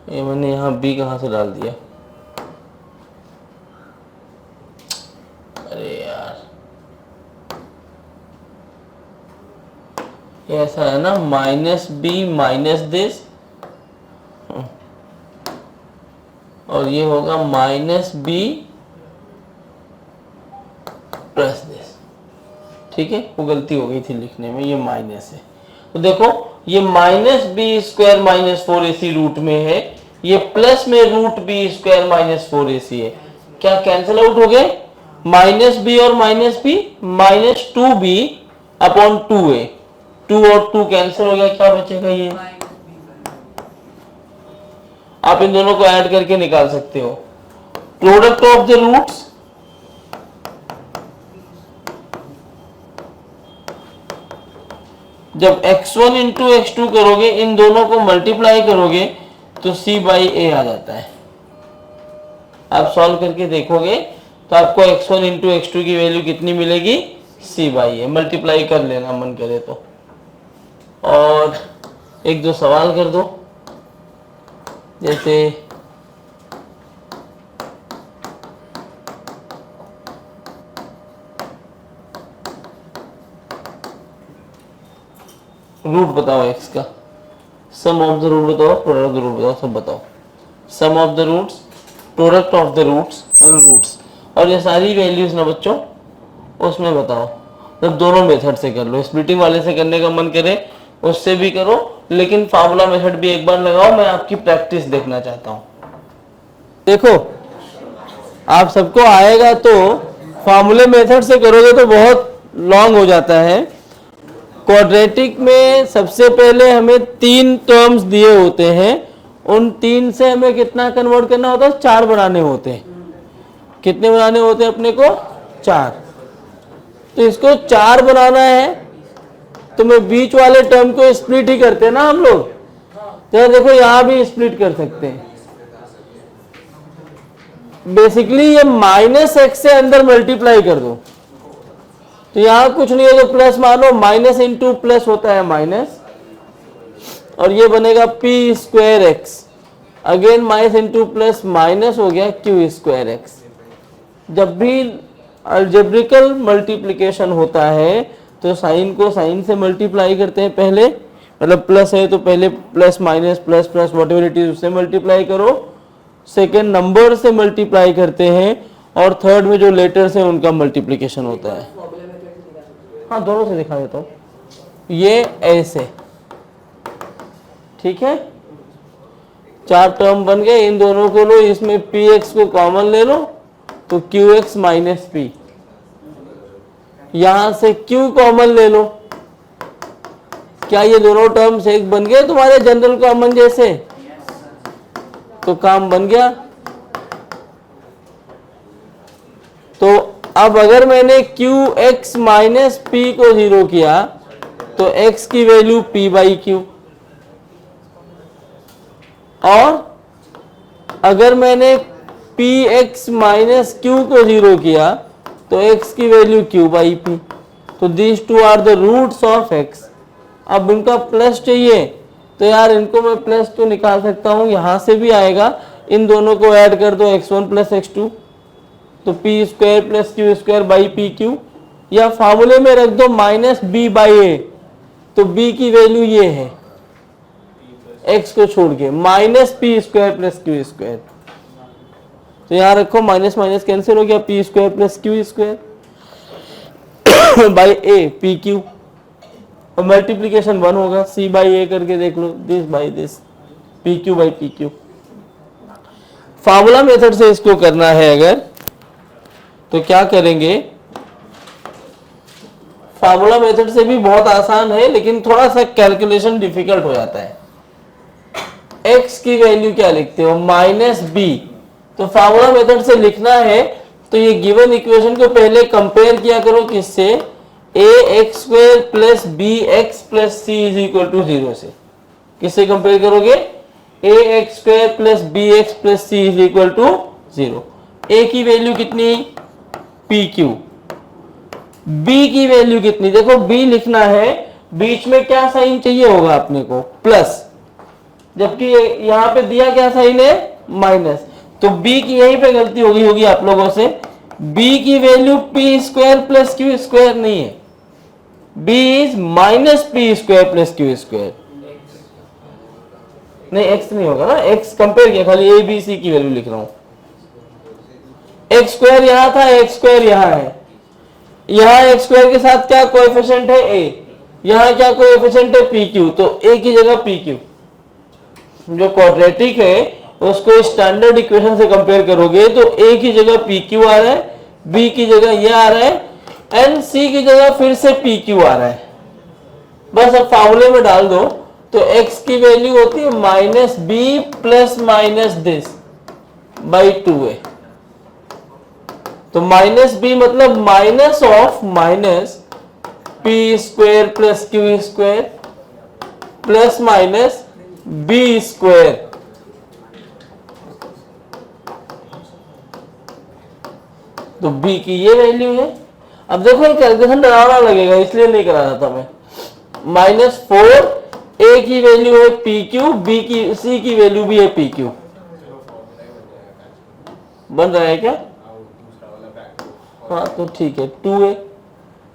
ये मैंने यहां b कहां से डाल दिया, अरे यार, ये ऐसा है ना, -b - दिस, और ये होगा -b + दिस। ठीक है, वो गलती हो गई थी लिखने में, ये माइनस है। तो देखो, ये -b² - 4ac रूट में है, ये प्लस में √b² - 4ac है। क्या कैंसिल आउट हो गए, -b और -b, -2b/2a। 2 और 2 कैंसिल हो गया, क्या बचेगा, ये आप इन दोनों को ऐड करके निकाल सकते हो। प्रोडक्ट ऑफ द रूट्स, जब x1 × x2 करोगे, इन दोनों को मल्टीप्लाई करोगे तो c/a आ जाता है। आप सॉल्व करके देखोगे तो आपको x1 × x2 की वैल्यू कितनी मिलेगी, c/a। मल्टीप्लाई कर लेना मन करे तो, और एक दो सवाल कर दो। जैसे रूट बताओ x का, सम ऑफ द रूट बताओ, प्रोडक्ट ऑफ द रूट बताओ, सब बताओ। Sum of the roots, product of the roots and roots, और ये सारी वैल्यूज ना बच्चों उसमें बताओ। जब दोनों मेथड से कर लो, स्प्लिटिंग वाले से करने का मन करे उससे भी करो, लेकिन फार्मूला मेथड भी एक बार लगाओ, मैं आपकी प्रैक्टिस देखना चाहता हूँ। देखो आप सबको आएगा तो फार्मूले मेथड से करोगे तो बहुत लॉन्ग हो जाता है। क्वाड्रेटिक में सबसे पहले हमें 3 टर्म्स दिए होते हैं, उन 3 से हमें कितना कन्वर्ट करना होता है, 4 बनाने होते हैं। कितने बनाने होते हैं अपने को, 4। तो इसको 4 बनाना है तो मैं बीच वाले टर्म को स्प्लिट ही करते हैं ना हम लोग। तो देखो यहां भी स्प्लिट कर सकते हैं। बेसिकली ये -x से अंदर मल्टीप्लाई कर दो, तो यहां कुछ नहीं है, जो प्लस मानो माइनस इंटू प्लस होता है माइनस, और ये बनेगा p square x, again minus into plus minus हो गया q स्क्वायर एक्स। जब भी अलजेब्रिकल मल्टीप्लिकेशन होता है तो साइन को साइन से मल्टीप्लाई करते हैं पहले, मतलब प्लस है तो पहले plus minus plus plus whatever it is उससे मल्टीप्लाई करो, सेकेंड नंबर से मल्टीप्लाई करते हैं, और थर्ड में जो लेटर्स हैं उनका मल्टीप्लिकेशन होता है। हाँ दोनों से दिखा देता हूँ, ये ऐसे, ठीक है। 4 टर्म बन गए, इन दोनों को लो, इसमें px को कॉमन ले लो तो qx माइनस पी, यहां से q कॉमन ले लो। क्या ये दोनों टर्म्स एक बन गए तुम्हारे जनरल कॉमन जैसे, तो काम बन गया। तो अब अगर मैंने qx माइनस पी को 0 किया तो x की वैल्यू p बाई क्यू, और अगर मैंने px माइनस क्यू को 0 किया तो x की वैल्यू q बाई पी। तो these two are the roots of x। अब इनका प्लस चाहिए तो यार इनको मैं प्लस तो निकाल सकता हूं, यहां से भी आएगा, इन दोनों को ऐड कर दो x1 प्लस x2, तो P square plus Q square by P Q, या फार्मूले में रख दो माइनस बी बाई ए, तो b की वैल्यू ये है x को छोड़ के, minus P square plus Q square. तो यहां रखो माइनस माइनस कैंसिल हो गया, P square plus Q square by A P Q, और मल्टीप्लीकेशन 1 होगा, सी बाई ए करके देख लो, this by this, P Q by P Q. Formula method से इसको करना है अगर, तो क्या करेंगे, फार्मूला मेथड से भी बहुत आसान है लेकिन थोड़ा सा कैलकुलेशन डिफिकल्ट हो जाता है। x की वैल्यू क्या लिखते हो, माइनस बी, तो फार्मूला मेथड से लिखना है तो ये गिवन इक्वेशन को पहले कंपेयर किया करो किससे, ax square plus b x plus c is equal to 0 से। किससे कंपेयर करोगे, ax square plus b x plus c is equal to 0। a की वैल्यू कितनी, pq, b की वैल्यू कितनी, देखो b लिखना है, बीच में क्या साइन चाहिए होगा अपने को, प्लस, जबकि यहां पे दिया क्या साइन है, माइनस, तो b की यहीं पे गलती हो गई होगी आप लोगों से, b की value p square plus Q square नहीं है, b is minus P square plus Q square. नहीं x नहीं होगा ना, x कंपेयर किया, खाली a b c की वैल्यू लिख रहा हूं, x स्क्वायर यहां था, x स्क्वायर यहां है, यहां x स्क्वायर के साथ क्या कोएफिशिएंट है a, यहां क्या कोएफिशिएंट है pq, तो a की जगह pq। जो क्वाड्रेटिक है उसको स्टैंडर्ड इक्वेशन से कंपेयर करोगे तो a की जगह pq आ रहा है, b की जगह ये आ रहा है, एंड c की जगह फिर से pq आ रहा है। बस अब फार्मूले में डाल दो तो x की वैल्यू होती है minus b plus minus this by 2a। तो माइनस बी मतलब minus of minus P square plus Q square plus minus B square, तो b की ये वैल्यू है। अब देखो ये कैलकुलेशन डरावना लगेगा इसलिए नहीं करा रहा था मैं, -4, a की वैल्यू है pq, b की c की वैल्यू भी है pq। बन रहा है क्या, हाँ तो ठीक है 2a,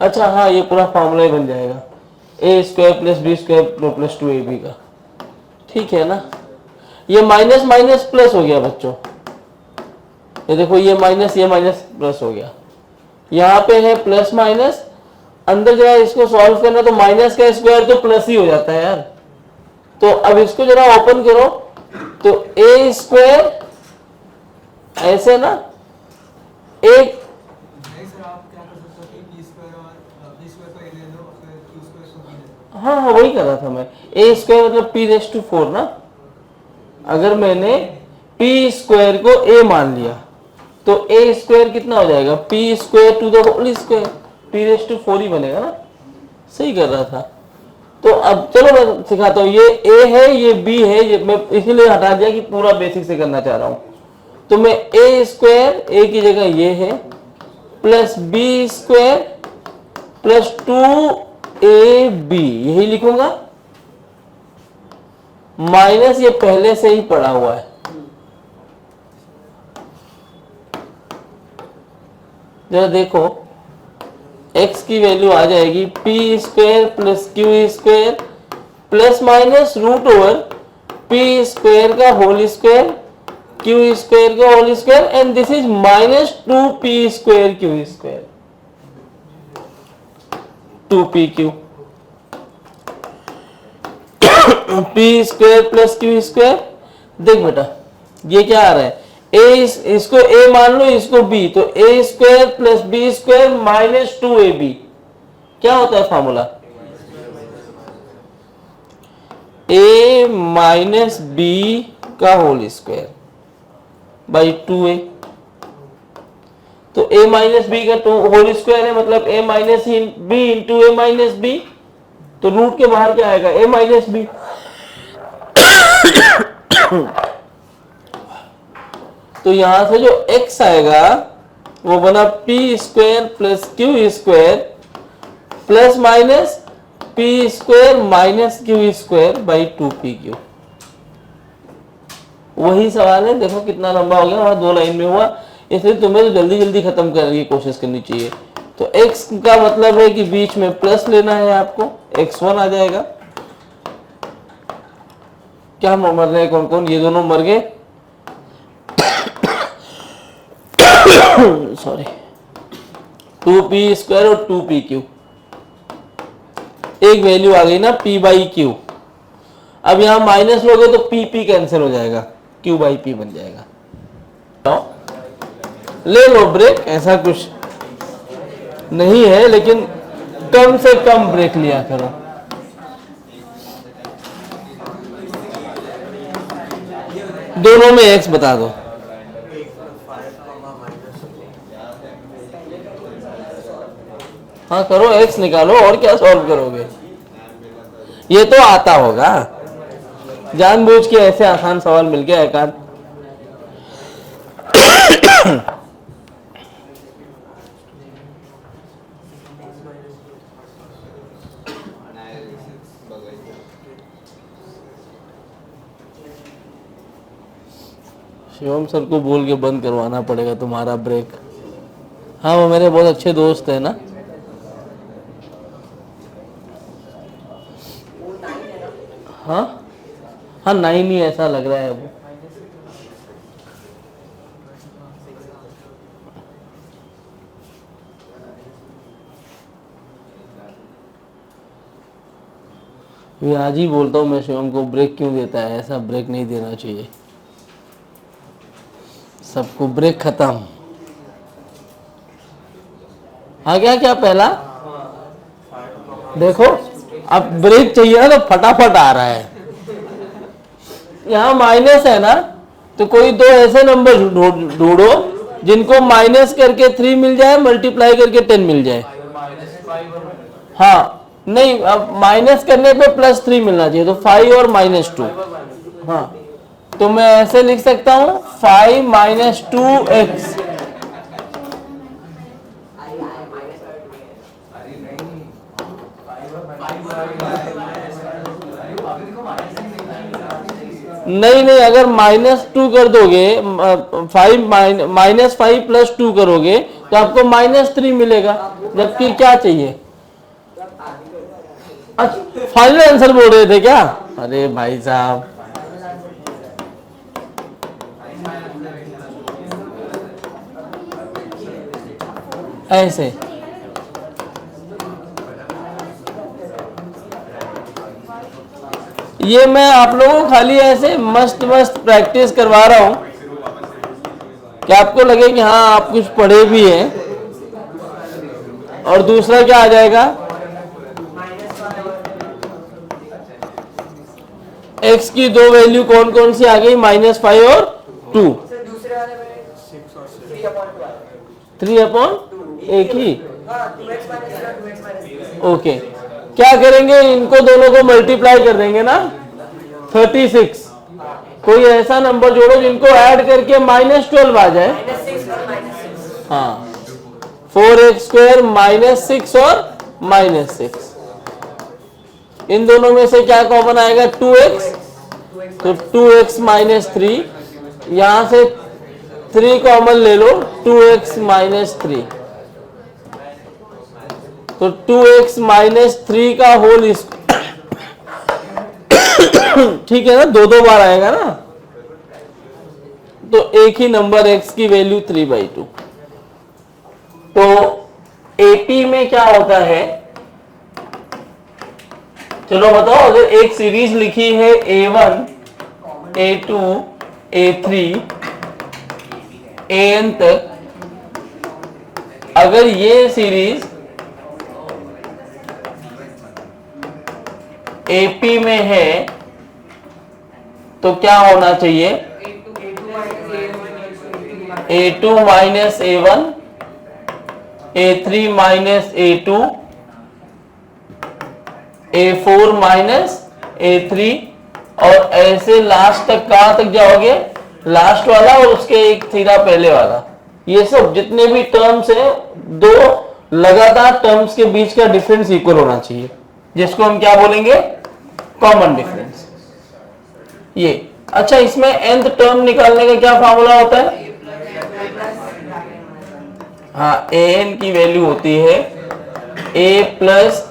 अच्छा हाँ ये पूरा फॉर्मूला ही बन जाएगा, A square plus B square plus 2ab का, ठीक है ना। ये माइनस माइनस प्लस हो गया बच्चों, ये देखो ये माइनस प्लस हो गया, यहाँ पे है प्लस माइनस, अंदर जरा इसको सॉल्व करना तो माइनस का स्क्वायर तो प्लस ही हो जाता है यार। तो अब इसको जरा ओपन करो तो ए स्क्वायर ऐसे ना, एक हाँ हाँ वही कर रहा था मैं, ए स्क्वायर मतलब पी रेस टू 4 ना। अगर मैंने पी स्क्वायर को ए मान लिया तो ए स्क्वायर कितना हो जाएगा, p square to the whole square, p raise to 4 ही बनेगा ना। सही कर रहा था। तो अब चलो मैं सिखाता हूँ, ये ए है ये बी है, ये मैं इसीलिए हटा दिया कि पूरा बेसिक से करना चाह रहा हूँ। तो मैं ए स्क्वायर, ए की जगह ये है, plus B square plus 2ab यही लिखूंगा, माइनस ये पहले से ही पड़ा हुआ है। जरा देखो x की वैल्यू आ जाएगी p square plus Q square plus minus root over p square का होल स्क्वायर क्यू स्क्वायर का whole square and this is minus 2p square q square, 2pq p square plus Q square. देख बेटा ये क्या आ रहा है, इसको a मान लो इसको b, तो a square plus B square minus 2ab क्या होता है फॉर्मूला, a माइनस बी का होल स्क्वायर बाई 2a। तो a माइनस बी का होल स्क्वायर है मतलब a minus b into a minus b, तो रूट के बाहर क्या आएगा a माइनस बी। तो यहां से जो x आएगा वो बना P square plus Q square plus minus P square minus Q square by 2pq। वही सवाल है, देखो कितना लंबा हो गया, वहां 2 लाइन में हुआ, इसलिए तुम्हें तो जल्दी जल्दी खत्म करने की कोशिश करनी चाहिए। तो x का मतलब है कि बीच में प्लस लेना है आपको, x1 आ जाएगा। क्या मर रहे हैं कौन कौन, ये दोनों मर गए सॉरी, 2p स्क्वायर और 2pq, एक वैल्यू आ गई ना p बाई क्यू। अब यहां माइनस लोगे तो p कैंसिल हो जाएगा, q बाई p बन जाएगा। ले लो ब्रेक, ऐसा कुछ नहीं है लेकिन कम से कम ब्रेक लिया करो। दोनों में x बता दो, हाँ करो x निकालो, और क्या सॉल्व करोगे, ये तो आता होगा, जानबूझ के ऐसे आसान सवाल मिल गया एक आध। शिवम सर को बोल के बंद करवाना पड़ेगा तुम्हारा ब्रेक। हाँ वो मेरे बहुत अच्छे दोस्त है ना। हाँ हाँ 9 ही ऐसा लग रहा है वो। ये आज ही बोलता हूँ मैं शिवम को, ब्रेक क्यों देता है, ऐसा ब्रेक नहीं देना चाहिए, सबको ब्रेक खत्म। हाँ क्या क्या पहला देखो, अब ब्रेक चाहिए ना तो फटाफट आ रहा है। यहाँ माइनस है ना, तो कोई दो ऐसे नंबर ढूंढो जिनको माइनस करके 3 मिल जाए, मल्टीप्लाई करके 10 मिल जाए। हाँ नहीं, अब माइनस करने पे +3 मिलना चाहिए, तो 5 और -2। हाँ तो मैं ऐसे लिख सकता हूं 5 - 2x। नहीं अगर -2 कर दोगे, 5 + 2 करोगे तो आपको -3 मिलेगा, जबकि क्या चाहिए, अच्छा फाइनल आंसर बोल रहे थे क्या? अरे भाई साहब, ऐसे ये मैं आप लोगों को खाली ऐसे मस्त मस्त प्रैक्टिस करवा रहा हूं कि आपको लगे कि हाँ आप कुछ पढ़े भी हैं। और दूसरा क्या आ जाएगा, x की दो वैल्यू कौन कौन सी आ गई, -5 और 2। 3/, एक ही। ओके, क्या करेंगे, इनको दोनों को मल्टीप्लाई कर देंगे ना, 36। कोई ऐसा नंबर जोड़ो जिनको ऐड करके -12 आ जाए। हाँ, 4x² -6 और -6, इन दोनों में से क्या कॉमन आएगा, 2x। तो 2x -3, यहां से 3 कॉमन ले लो, 2x -3। तो 2x -3 का होल ठीक है ना, दो बार आएगा ना, तो एक ही नंबर x की वैल्यू 3/2। तो एपी में क्या होता है, चलो बताओ, अगर एक सीरीज लिखी है A1 A2 A3 AN तक, अगर ये सीरीज AP में है तो क्या होना चाहिए, A2 A1 A3 A2 A4 A3, और ऐसे लास्ट तक, कहां तक जाओगे, लास्ट वाला और उसके एक थीरा पहले वाला। ये सब जितने भी टर्म्स है, दो लगातार टर्म्स के बीच का डिफरेंस इक्वल होना चाहिए, जिसको हम क्या बोलेंगे, कॉमन डिफरेंस। ये अच्छा, इसमें nth टर्म निकालने का क्या फॉर्मूला होता है, हाँ, an की वैल्यू होती है a +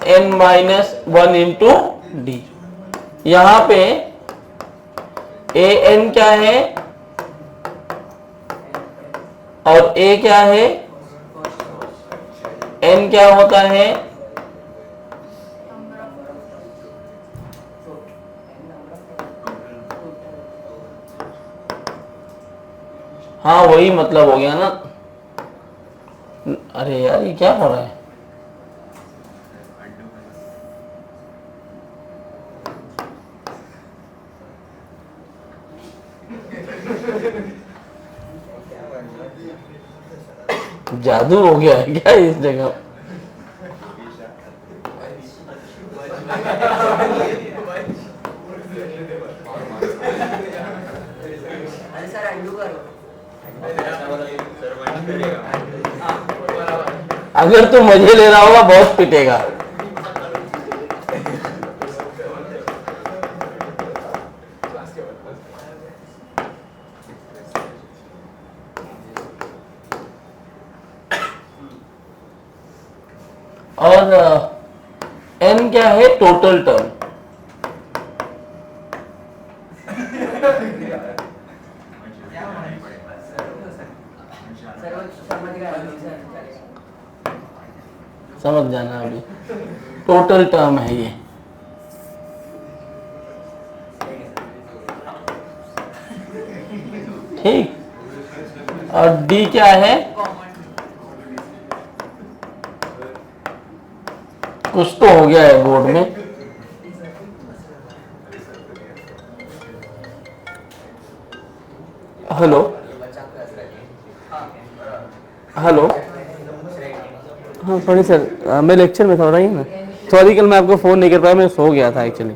n - 1 × d। यहां पे an क्या है और a क्या है, n क्या होता है, हाँ वही मतलब हो गया ना। अरे यार ये क्या हो रहा है, जादू हो गया है क्या इस जगह? अगर तू मजे ले रहा होगा बहुत पिटेगा। और n क्या है, टोटल टर्म। समझ जाना, अभी टोटल टर्म है ये। ठीक, और d क्या है, कुछ तो हो गया है बोर्ड में, हेलो हेलो, हाँ सॉरी सर, मैं लेक्चर में था, रही ना, सॉरी कल मैं आपको फ़ोन नहीं कर पाया, मैं सो गया था एक्चुअली।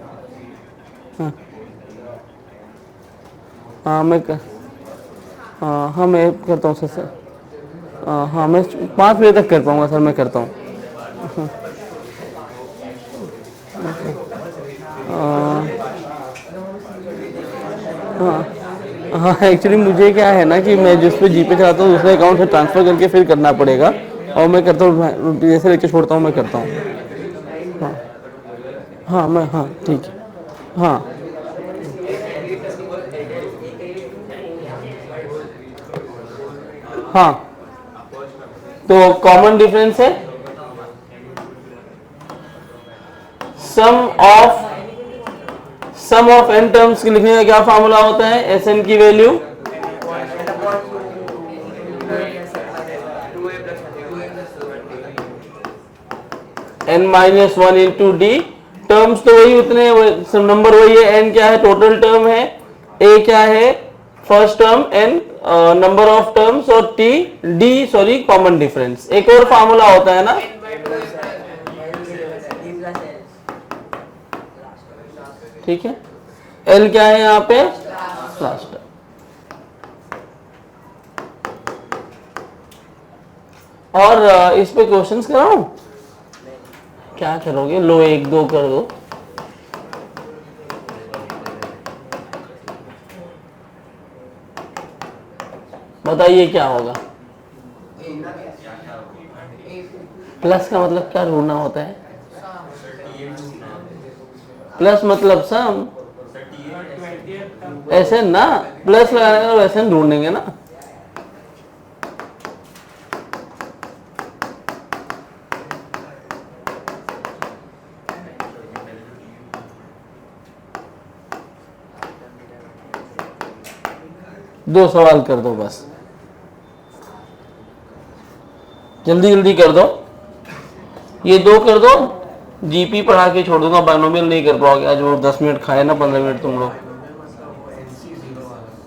हाँ हाँ हाँ मैं करता हूँ सर। हाँ मैं 5 बजे तक कर पाऊँगा सर, मैं करता हूँ। हाँ हाँ, एक्चुअली मुझे क्या है ना कि मैं जिस पे जीपे चलाता हूँ दूसरे अकाउंट से ट्रांसफ़र करके फिर करना पड़ेगा, और मैं करता हूँ, जैसे लेके छोड़ता हूँ मैं करता हूँ। हाँ हाँ मैं, हाँ ठीक है, हाँ हाँ, तो कॉमन डिफरेंस है सम ऑफ एन टर्म्स के लिखने का क्या फॉर्मूला होता है, एस एन की value n minus one into D, terms तो वही उतने, नंबर वही है, n क्या है टोटल टर्म है, a क्या है first term, n number of terms, और t d sorry common difference. एक और फॉर्मूला होता है ना, ठीक है, l क्या है यहाँ पे लास्ट टर्म। और इस पे क्वेश्चंस कराऊं, क्या करोगे, लो एक दो कर दो। बताइए क्या होगा, प्लस का मतलब क्या ढूंढना होता है, प्लस मतलब सम, ऐसे ना प्लस लगाने का वैसे ढूंढेंगे ना, दो सवाल कर दो बस, जल्दी जल्दी कर दो, ये दो कर दो, जीपी पढ़ा के छोड़ दूंगा, बाइनोमियल नहीं कर पाओगे आज, वो 10 मिनट खाए ना, 15 मिनट तुम लोग।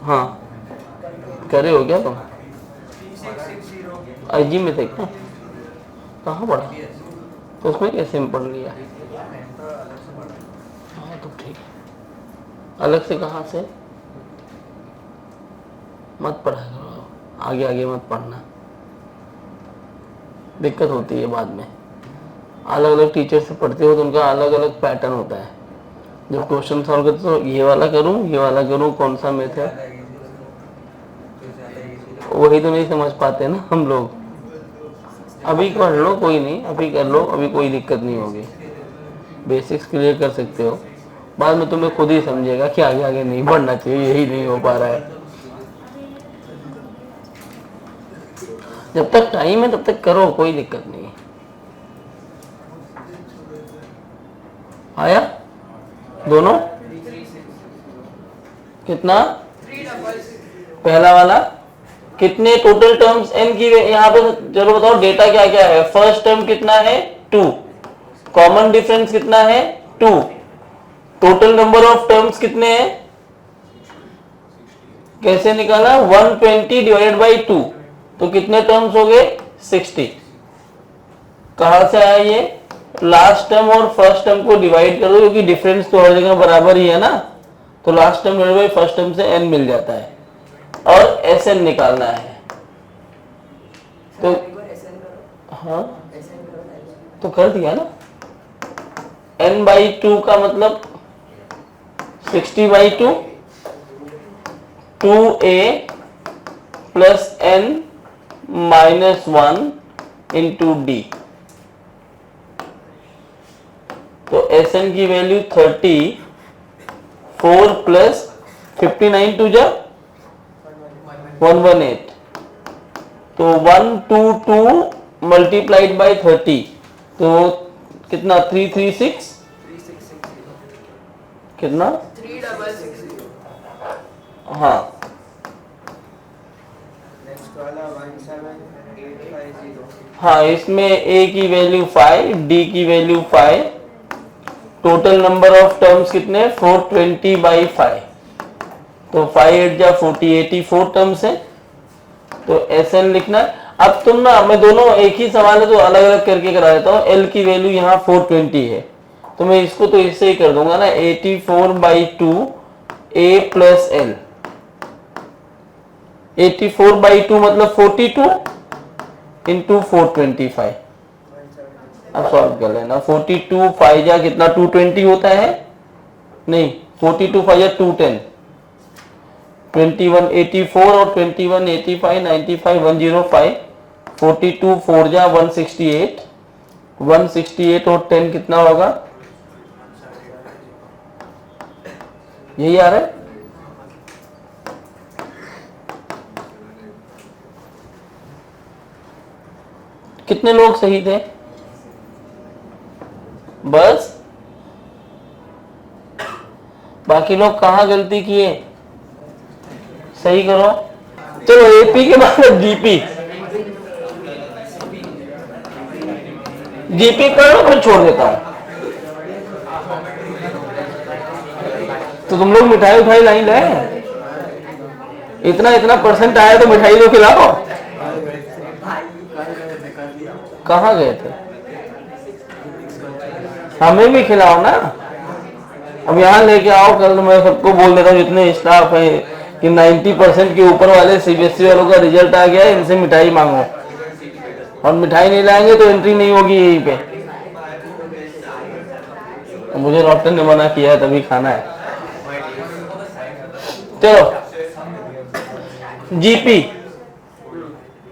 हाँ करे हो क्या तुम, आईजी में थे क्या, कहाँ पढ़ा, तो उसमें कैसे पढ़ लिया, हाँ तो ठीक है, अलग से कहाँ से, मत पढ़ा करो, आगे आगे मत पढ़ना, दिक्कत होती है बाद में, अलग अलग टीचर से पढ़ते हो तो उनका अलग अलग पैटर्न होता है, जब क्वेश्चन सॉल्व करते तो ये वाला करूं कौन सा मेथ है, वही तो नहीं समझ पाते ना हम लोग। अभी पढ़ लो कोई नहीं, अभी कर लो, अभी कोई दिक्कत नहीं होगी, बेसिक्स क्लियर कर सकते हो, बाद में तुम्हें खुद ही समझेगा कि आगे आगे नहीं बढ़ना चाहिए, यही नहीं हो पा रहा है। जब तक टाइम है तब तक करो, कोई दिक्कत नहीं। आया दोनों, कितना, पहला वाला कितने टोटल टर्म्स n की, यहाँ पे चलो बताओ डेटा क्या क्या है, फर्स्ट टर्म कितना है 2, कॉमन डिफरेंस कितना है 2, टोटल नंबर ऑफ टर्म्स कितने हैं, कैसे निकाला 120 डिवाइडेड बाई 2, तो कितने टर्म्स हो गए 60, कहां से आया ये, लास्ट टर्म और फर्स्ट टर्म को डिवाइड कर दो, क्योंकि डिफरेंस तो हर जगह बराबर ही है ना, तो last term divide by first term से n मिल जाता है, और Sn निकालना है, तो हाँ तो कर दिया ना, n बाई 2 का मतलब 60 by 2, 2a plus n minus 1 into D, तो Sn की वैल्यू 30, 4 प्लस 59 टू जा 118, तो 122 मल्टीप्लाइड बाई 30, तो कितना 336, कितना 3660, हाँ, हाँ इसमें a की वैल्यू 5, d की value 5, total number of terms कितने 420 बाई 5, तो 5 8 जा 40, 84 टर्म्स है, तो Sn लिखना है। अब तुम ना, मैं दोनों एक ही सवाल है तो अलग अलग करके करा देता हूँ, l की वैल्यू यहाँ 420 है, तो मैं इसको तो इससे ही कर दूंगा ना, 84 by 2 a plus l, 84 by 2 मतलब 42 इंटू 425, अब सॉल्व कर लेना, 42 5 जा कितना 220 होता है, नहीं 42 5 जा 210, 21 84 और 21 85 95 105, 42 4 जा 168, 168 और 10 कितना होगा यही आ रहा है। कितने लोग सही थे? बस, बाकी लोग कहाँ गलती किए? सही करो। चलो एपी के बाद जीपी। जीपी कर लो, फिर छोड़ देता हूं। तो तुम लोग मिठाई उठाई लाई लाए? इतना इतना परसेंट आया तो मिठाई तो खिलाओ। कहाँ गए थे? हमें भी खिलाओ ना। अब यहाँ लेके आओ, कल मैं सबको बोल देता हूँ जितने स्टाफ है कि 90% के ऊपर वाले सीबीएसई वालों का रिजल्ट आ गया है, इनसे मिठाई मांगो, और मिठाई नहीं लाएंगे तो एंट्री नहीं होगी यहीं पे। मुझे डॉक्टर ने मना किया है तभी खाना है। चलो, जीपी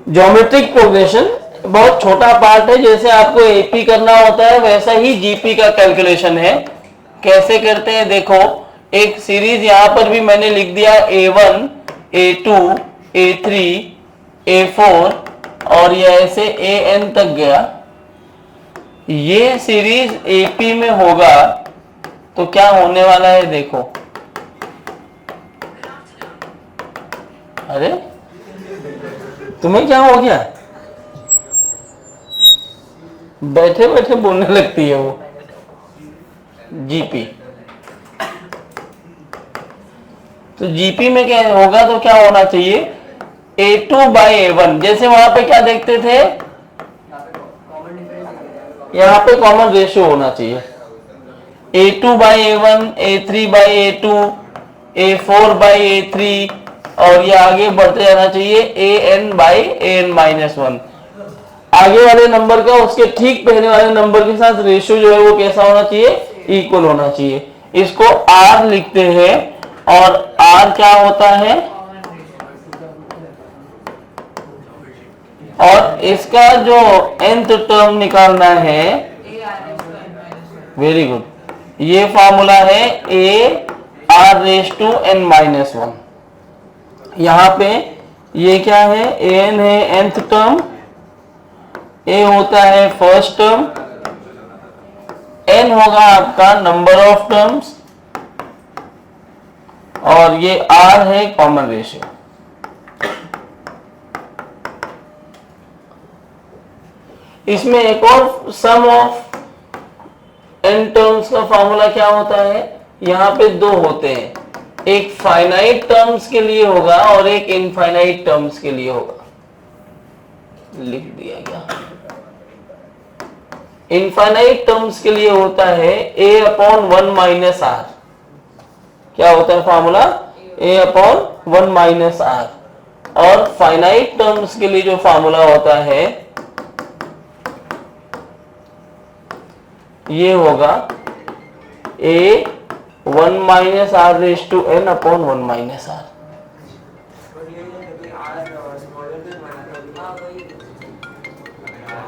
ज्योमेट्रिक प्रोग्रेशन बहुत छोटा पार्ट है। जैसे आपको एपी करना होता है वैसा ही जीपी का कैलकुलेशन है। कैसे करते हैं देखो, एक सीरीज यहां पर भी मैंने लिख दिया A1 A2 A3 A4 और ये ऐसे AN तक गया। ये सीरीज AP में होगा तो क्या होने वाला है देखो। अरे तुम्हें क्या हो गया? बैठे बैठे बोलने लगती है वो। जीपी, तो जीपी में क्या होगा तो क्या होना चाहिए, A2/A1। जैसे वहां पे क्या देखते थे, यहाँ पे कॉमन रेशियो होना चाहिए। A2/A1, A3/A2, A4/A3 और ये आगे बढ़ते जाना चाहिए AN/AN-1। आगे वाले नंबर का उसके ठीक पहले वाले नंबर के साथ रेशियो जो है वो कैसा होना चाहिए, इक्वल होना चाहिए। इसको R लिखते हैं और R क्या होता है, और इसका जो nth टर्म निकालना है, वेरी गुड, ये फॉर्मूला है AR⁻n-1। यहां पे ये क्या है, an है nth टर्म, a होता है फर्स्ट टर्म, n होगा आपका नंबर ऑफ टर्म्स और ये r है कॉमन रेशियो। इसमें एक और सम ऑफ n टर्म्स का फॉर्मूला क्या होता है, यहां पे दो होते हैं, एक फाइनाइट टर्म्स के लिए होगा और एक इनफाइनाइट टर्म्स के लिए होगा। लिख दिया गया। इनफाइनाइट टर्म्स के लिए होता है A/1 - R। क्या होता है फॉर्मूला, A/1 - R। और फाइनाइट टर्म्स के लिए जो फॉर्मूला होता है ये होगा A1 - R⁻n/1 - R।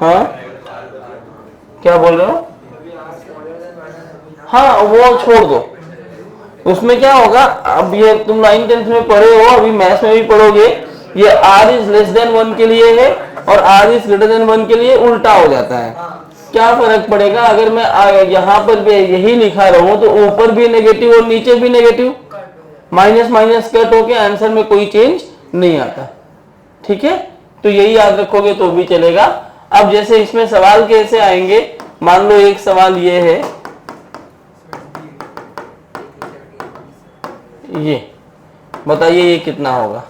हाँ क्या बोल रहे हो? हाँ वो छोड़ दो, उसमें क्या होगा, अब ये तुम 9th 10th में पढ़े हो, अभी मैथ्स में भी पढ़ोगे, ये R<<1 के लिए है और R<1 के लिए उल्टा हो जाता है। क्या फर्क पड़ेगा अगर मैं यहाँ पर भी यही लिखा रहूं तो ऊपर भी नेगेटिव और नीचे भी नेगेटिव, माइनस माइनस कट होके आंसर में कोई चेंज नहीं आता। ठीक है, तो यही याद रखोगे तो भी चलेगा। अब जैसे इसमें सवाल कैसे आएंगे, मान लो एक सवाल ये है, ये बताइए ये कितना होगा।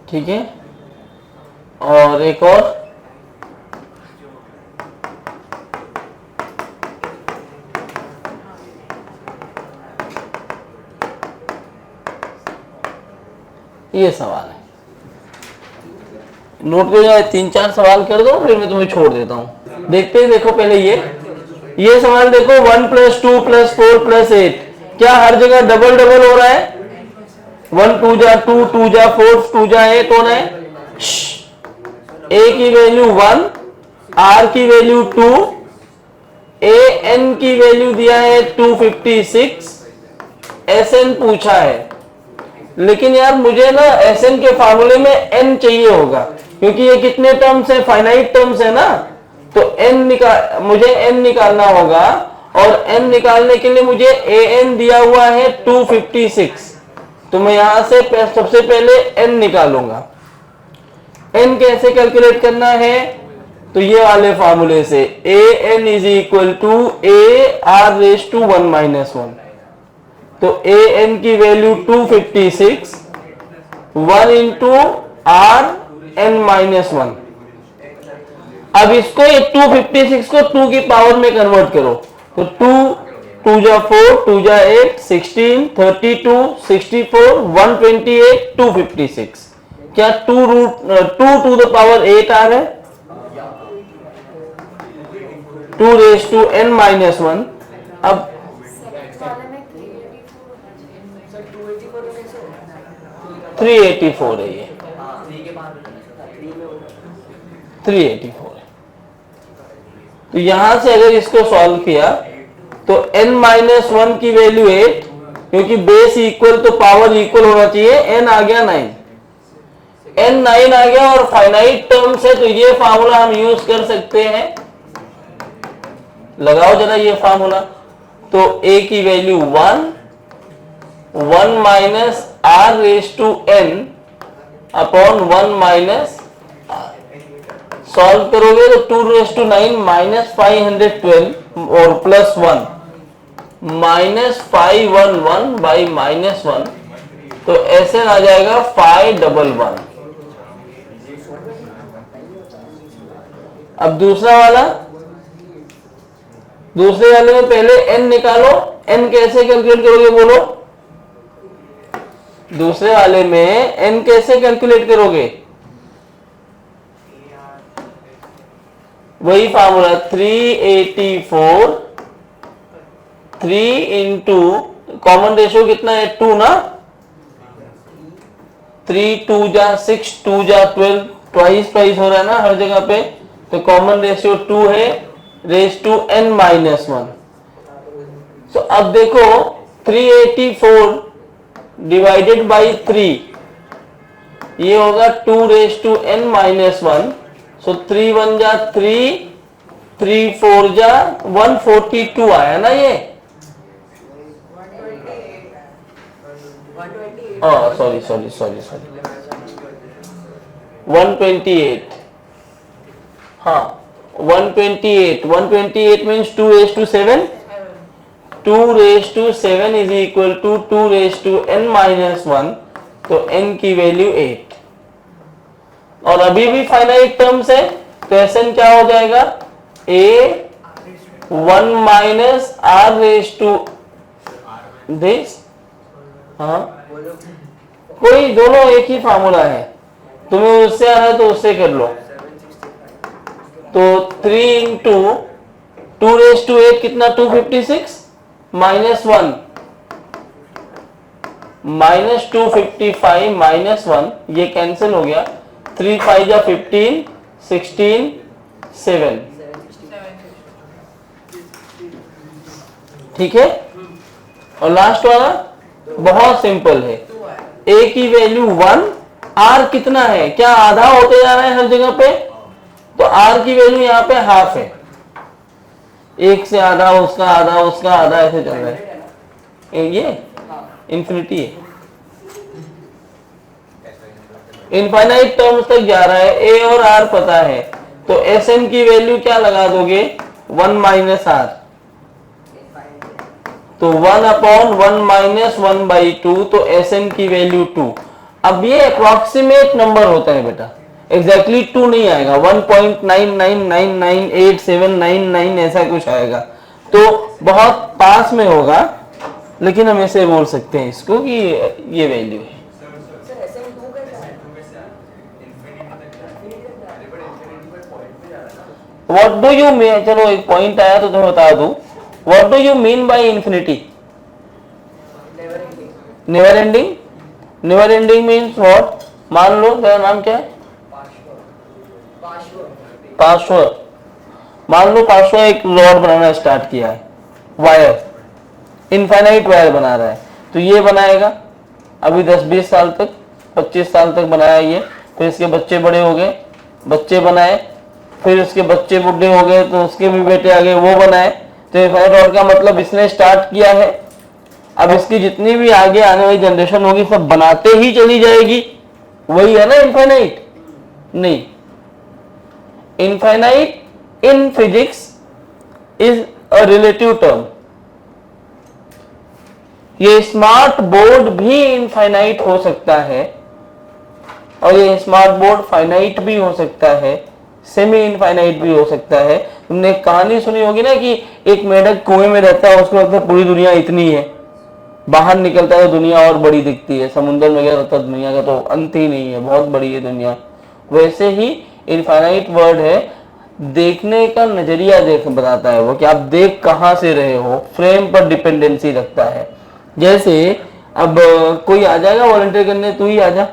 ठीक है, और एक और, ये सवाल है। नोट कर जाए, 3-4 सवाल कर दो फिर मैं तुम्हें छोड़ देता हूँ। देखते ही देखो पहले ये सवाल देखो, 1 + 2 + 4 + 8 क्या हर जगह डबल डबल हो रहा है? 1 2 जा 2, 2 जा 4, 2 जा 8 होना है। ए की वैल्यू 1, आर की वैल्यू 2, ए एन की वैल्यू दिया है 256, एस एन पूछा है। लेकिन यार मुझे ना एस एन के फार्मूले में एन चाहिए होगा, क्योंकि ये कितने टर्म्स है, फाइनाइट टर्म्स है ना, तो मुझे एन निकालना होगा, और एन निकालने के लिए मुझे ए एन दिया हुआ है 256, तो मैं यहां से सबसे पहले एन निकालूंगा। एन कैसे कैलकुलेट करना है? तो ये वाले फार्मूले से, A N is equal to A R raise to 1 - 1। तो ए एन की वैल्यू 256, 1 इंटू आर एन -1। अब इसको, ये 256 को 2 की पावर में कन्वर्ट करो, तो 2 जा 4, 2 जा 8, 16, 32, 64, 128, 256। क्या 2 टू द पावर 8 आ रहा है? 2 रेज टू n -1। अब 384 है, ये 384 है। तो यहां से अगर इसको सॉल्व किया तो n -1 की वैल्यू 8, क्योंकि बेस इक्वल तो पावर इक्वल होना चाहिए, n आ गया 9, n 9 आ गया, और फाइनाइट टर्म्स है तो ये फार्मूला हम यूज कर सकते हैं। लगाओ जरा ये फार्मूला, तो a की value 1, 1 minus r raise to n upon 1 minus, solve करोगे तो 2 रेज टू 9 -512 और +1 -511 बाई -1, तो ऐसे आ जाएगा 511। अब दूसरा वाला, दूसरे वाले में पहले n निकालो। n कैसे कैलकुलेट करोगे बोलो? दूसरे वाले में n कैसे कैलकुलेट करोगे? वही फार्मूला, 384, 3 इंटू कॉमन रेशियो कितना है? 2 ना, 3 2 जा 6, 2 जा 12, ट्वाइस हो रहा है ना हर जगह पे, तो कॉमन रेशियो 2 है, रेज टू n -1। तो अब देखो 384 डिवाइडेड बाई 3, ये होगा 2 रेज टू n -1। सो 3 1 जा 3, 3 4 जा 142 आया ना ये, सॉरी 128, हाँ 128 means 2 raise to 7, 2 raise to 7 is equal to 2 raise to n -1, तो n की वैल्यू 8। और अभी भी फाइनाइट टर्म्स है, तो Sn क्या हो जाएगा? a 1 minus r raise to this, हाँ कोई दोनों एक ही फार्मूला है, तुम्हें उससे आ रहा है तो उससे कर लो। तो 3 इंटू 2 रेज टू 8 कितना? 256 -1 -255 -1, ये कैंसिल हो गया, 3 5 जा 15, 16, 7, ठीक है। और लास्ट वाला बहुत सिंपल है, a की वैल्यू 1, r कितना है? क्या आधा होते जा रहा है हर जगह पे, तो r की वैल्यू यहाँ पे हाफ है, एक से आधा, उसका आधा, उसका आधा, ऐसे चल रहा है, ये इंफिनिटी है, इनफाइनाइट टर्म्स तक जा रहा है। a और r पता है, तो Sn की वैल्यू क्या लगा दोगे? 1 माइनस r, तो 1 अपॉन 1 माइनस 1/2, तो Sn की वैल्यू 2। अब ये अप्रोक्सीमेट नंबर होता है बेटा, एग्जैक्टली 2 नहीं आएगा, 1.99998799 ऐसा कुछ आएगा, तो बहुत पास में होगा, लेकिन हम ऐसे बोल सकते हैं इसको कि ये वैल्यू है। व्हाट डू यू मीन, चलो एक पॉइंट आया तो तुम्हें बता दूं, what do you mean by infinity? Never ending. Never ending means what? मान लो तेरा नाम क्या है? पार्श्व। मान लो पार्श्व एक रॉड बनाना स्टार्ट किया है, वायर, इनफाइनाइट वायर बना रहा है, तो ये बनाएगा अभी 10-20 साल तक, 25 साल तक बनाया ये, फिर इसके बच्चे बड़े हो गए, बच्चे बनाए, फिर उसके बच्चे बुढ़े हो गए तो उसके भी बेटे आ गए, वो बनाए। तो इनफाइनाइट रॉड का मतलब इसने स्टार्ट किया है, अब इसकी जितनी भी आगे आने वाली जनरेशन होगी सब बनाते ही चली जाएगी, वही है ना इनफाइनाइट? नहीं, infinite in physics is a relative term. ये स्मार्ट बोर्ड भी इनफाइनाइट हो सकता है और ये स्मार्ट बोर्ड फाइनाइट भी हो सकता है, सेमी इनफाइनाइट भी हो सकता है। तुमने एक कहानी सुनी होगी ना कि एक मेढक कुएं में रहता है, उसको लगता है पूरी दुनिया इतनी है, बाहर निकलता है तो दुनिया और बड़ी दिखती है, समुद्र में गया तो दुनिया का तो अंत ही नहीं है, बहुत बड़ी है दुनिया। वैसे ही इनफाइनाइट वर्ड है, देखने का नजरिया देख बताता है वो कि आप देख कहां से रहे हो, फ्रेम पर डिपेंडेंसी रखता है। जैसे अब कोई आ जाएगा वॉलंटियर करने, तू ही आ जा,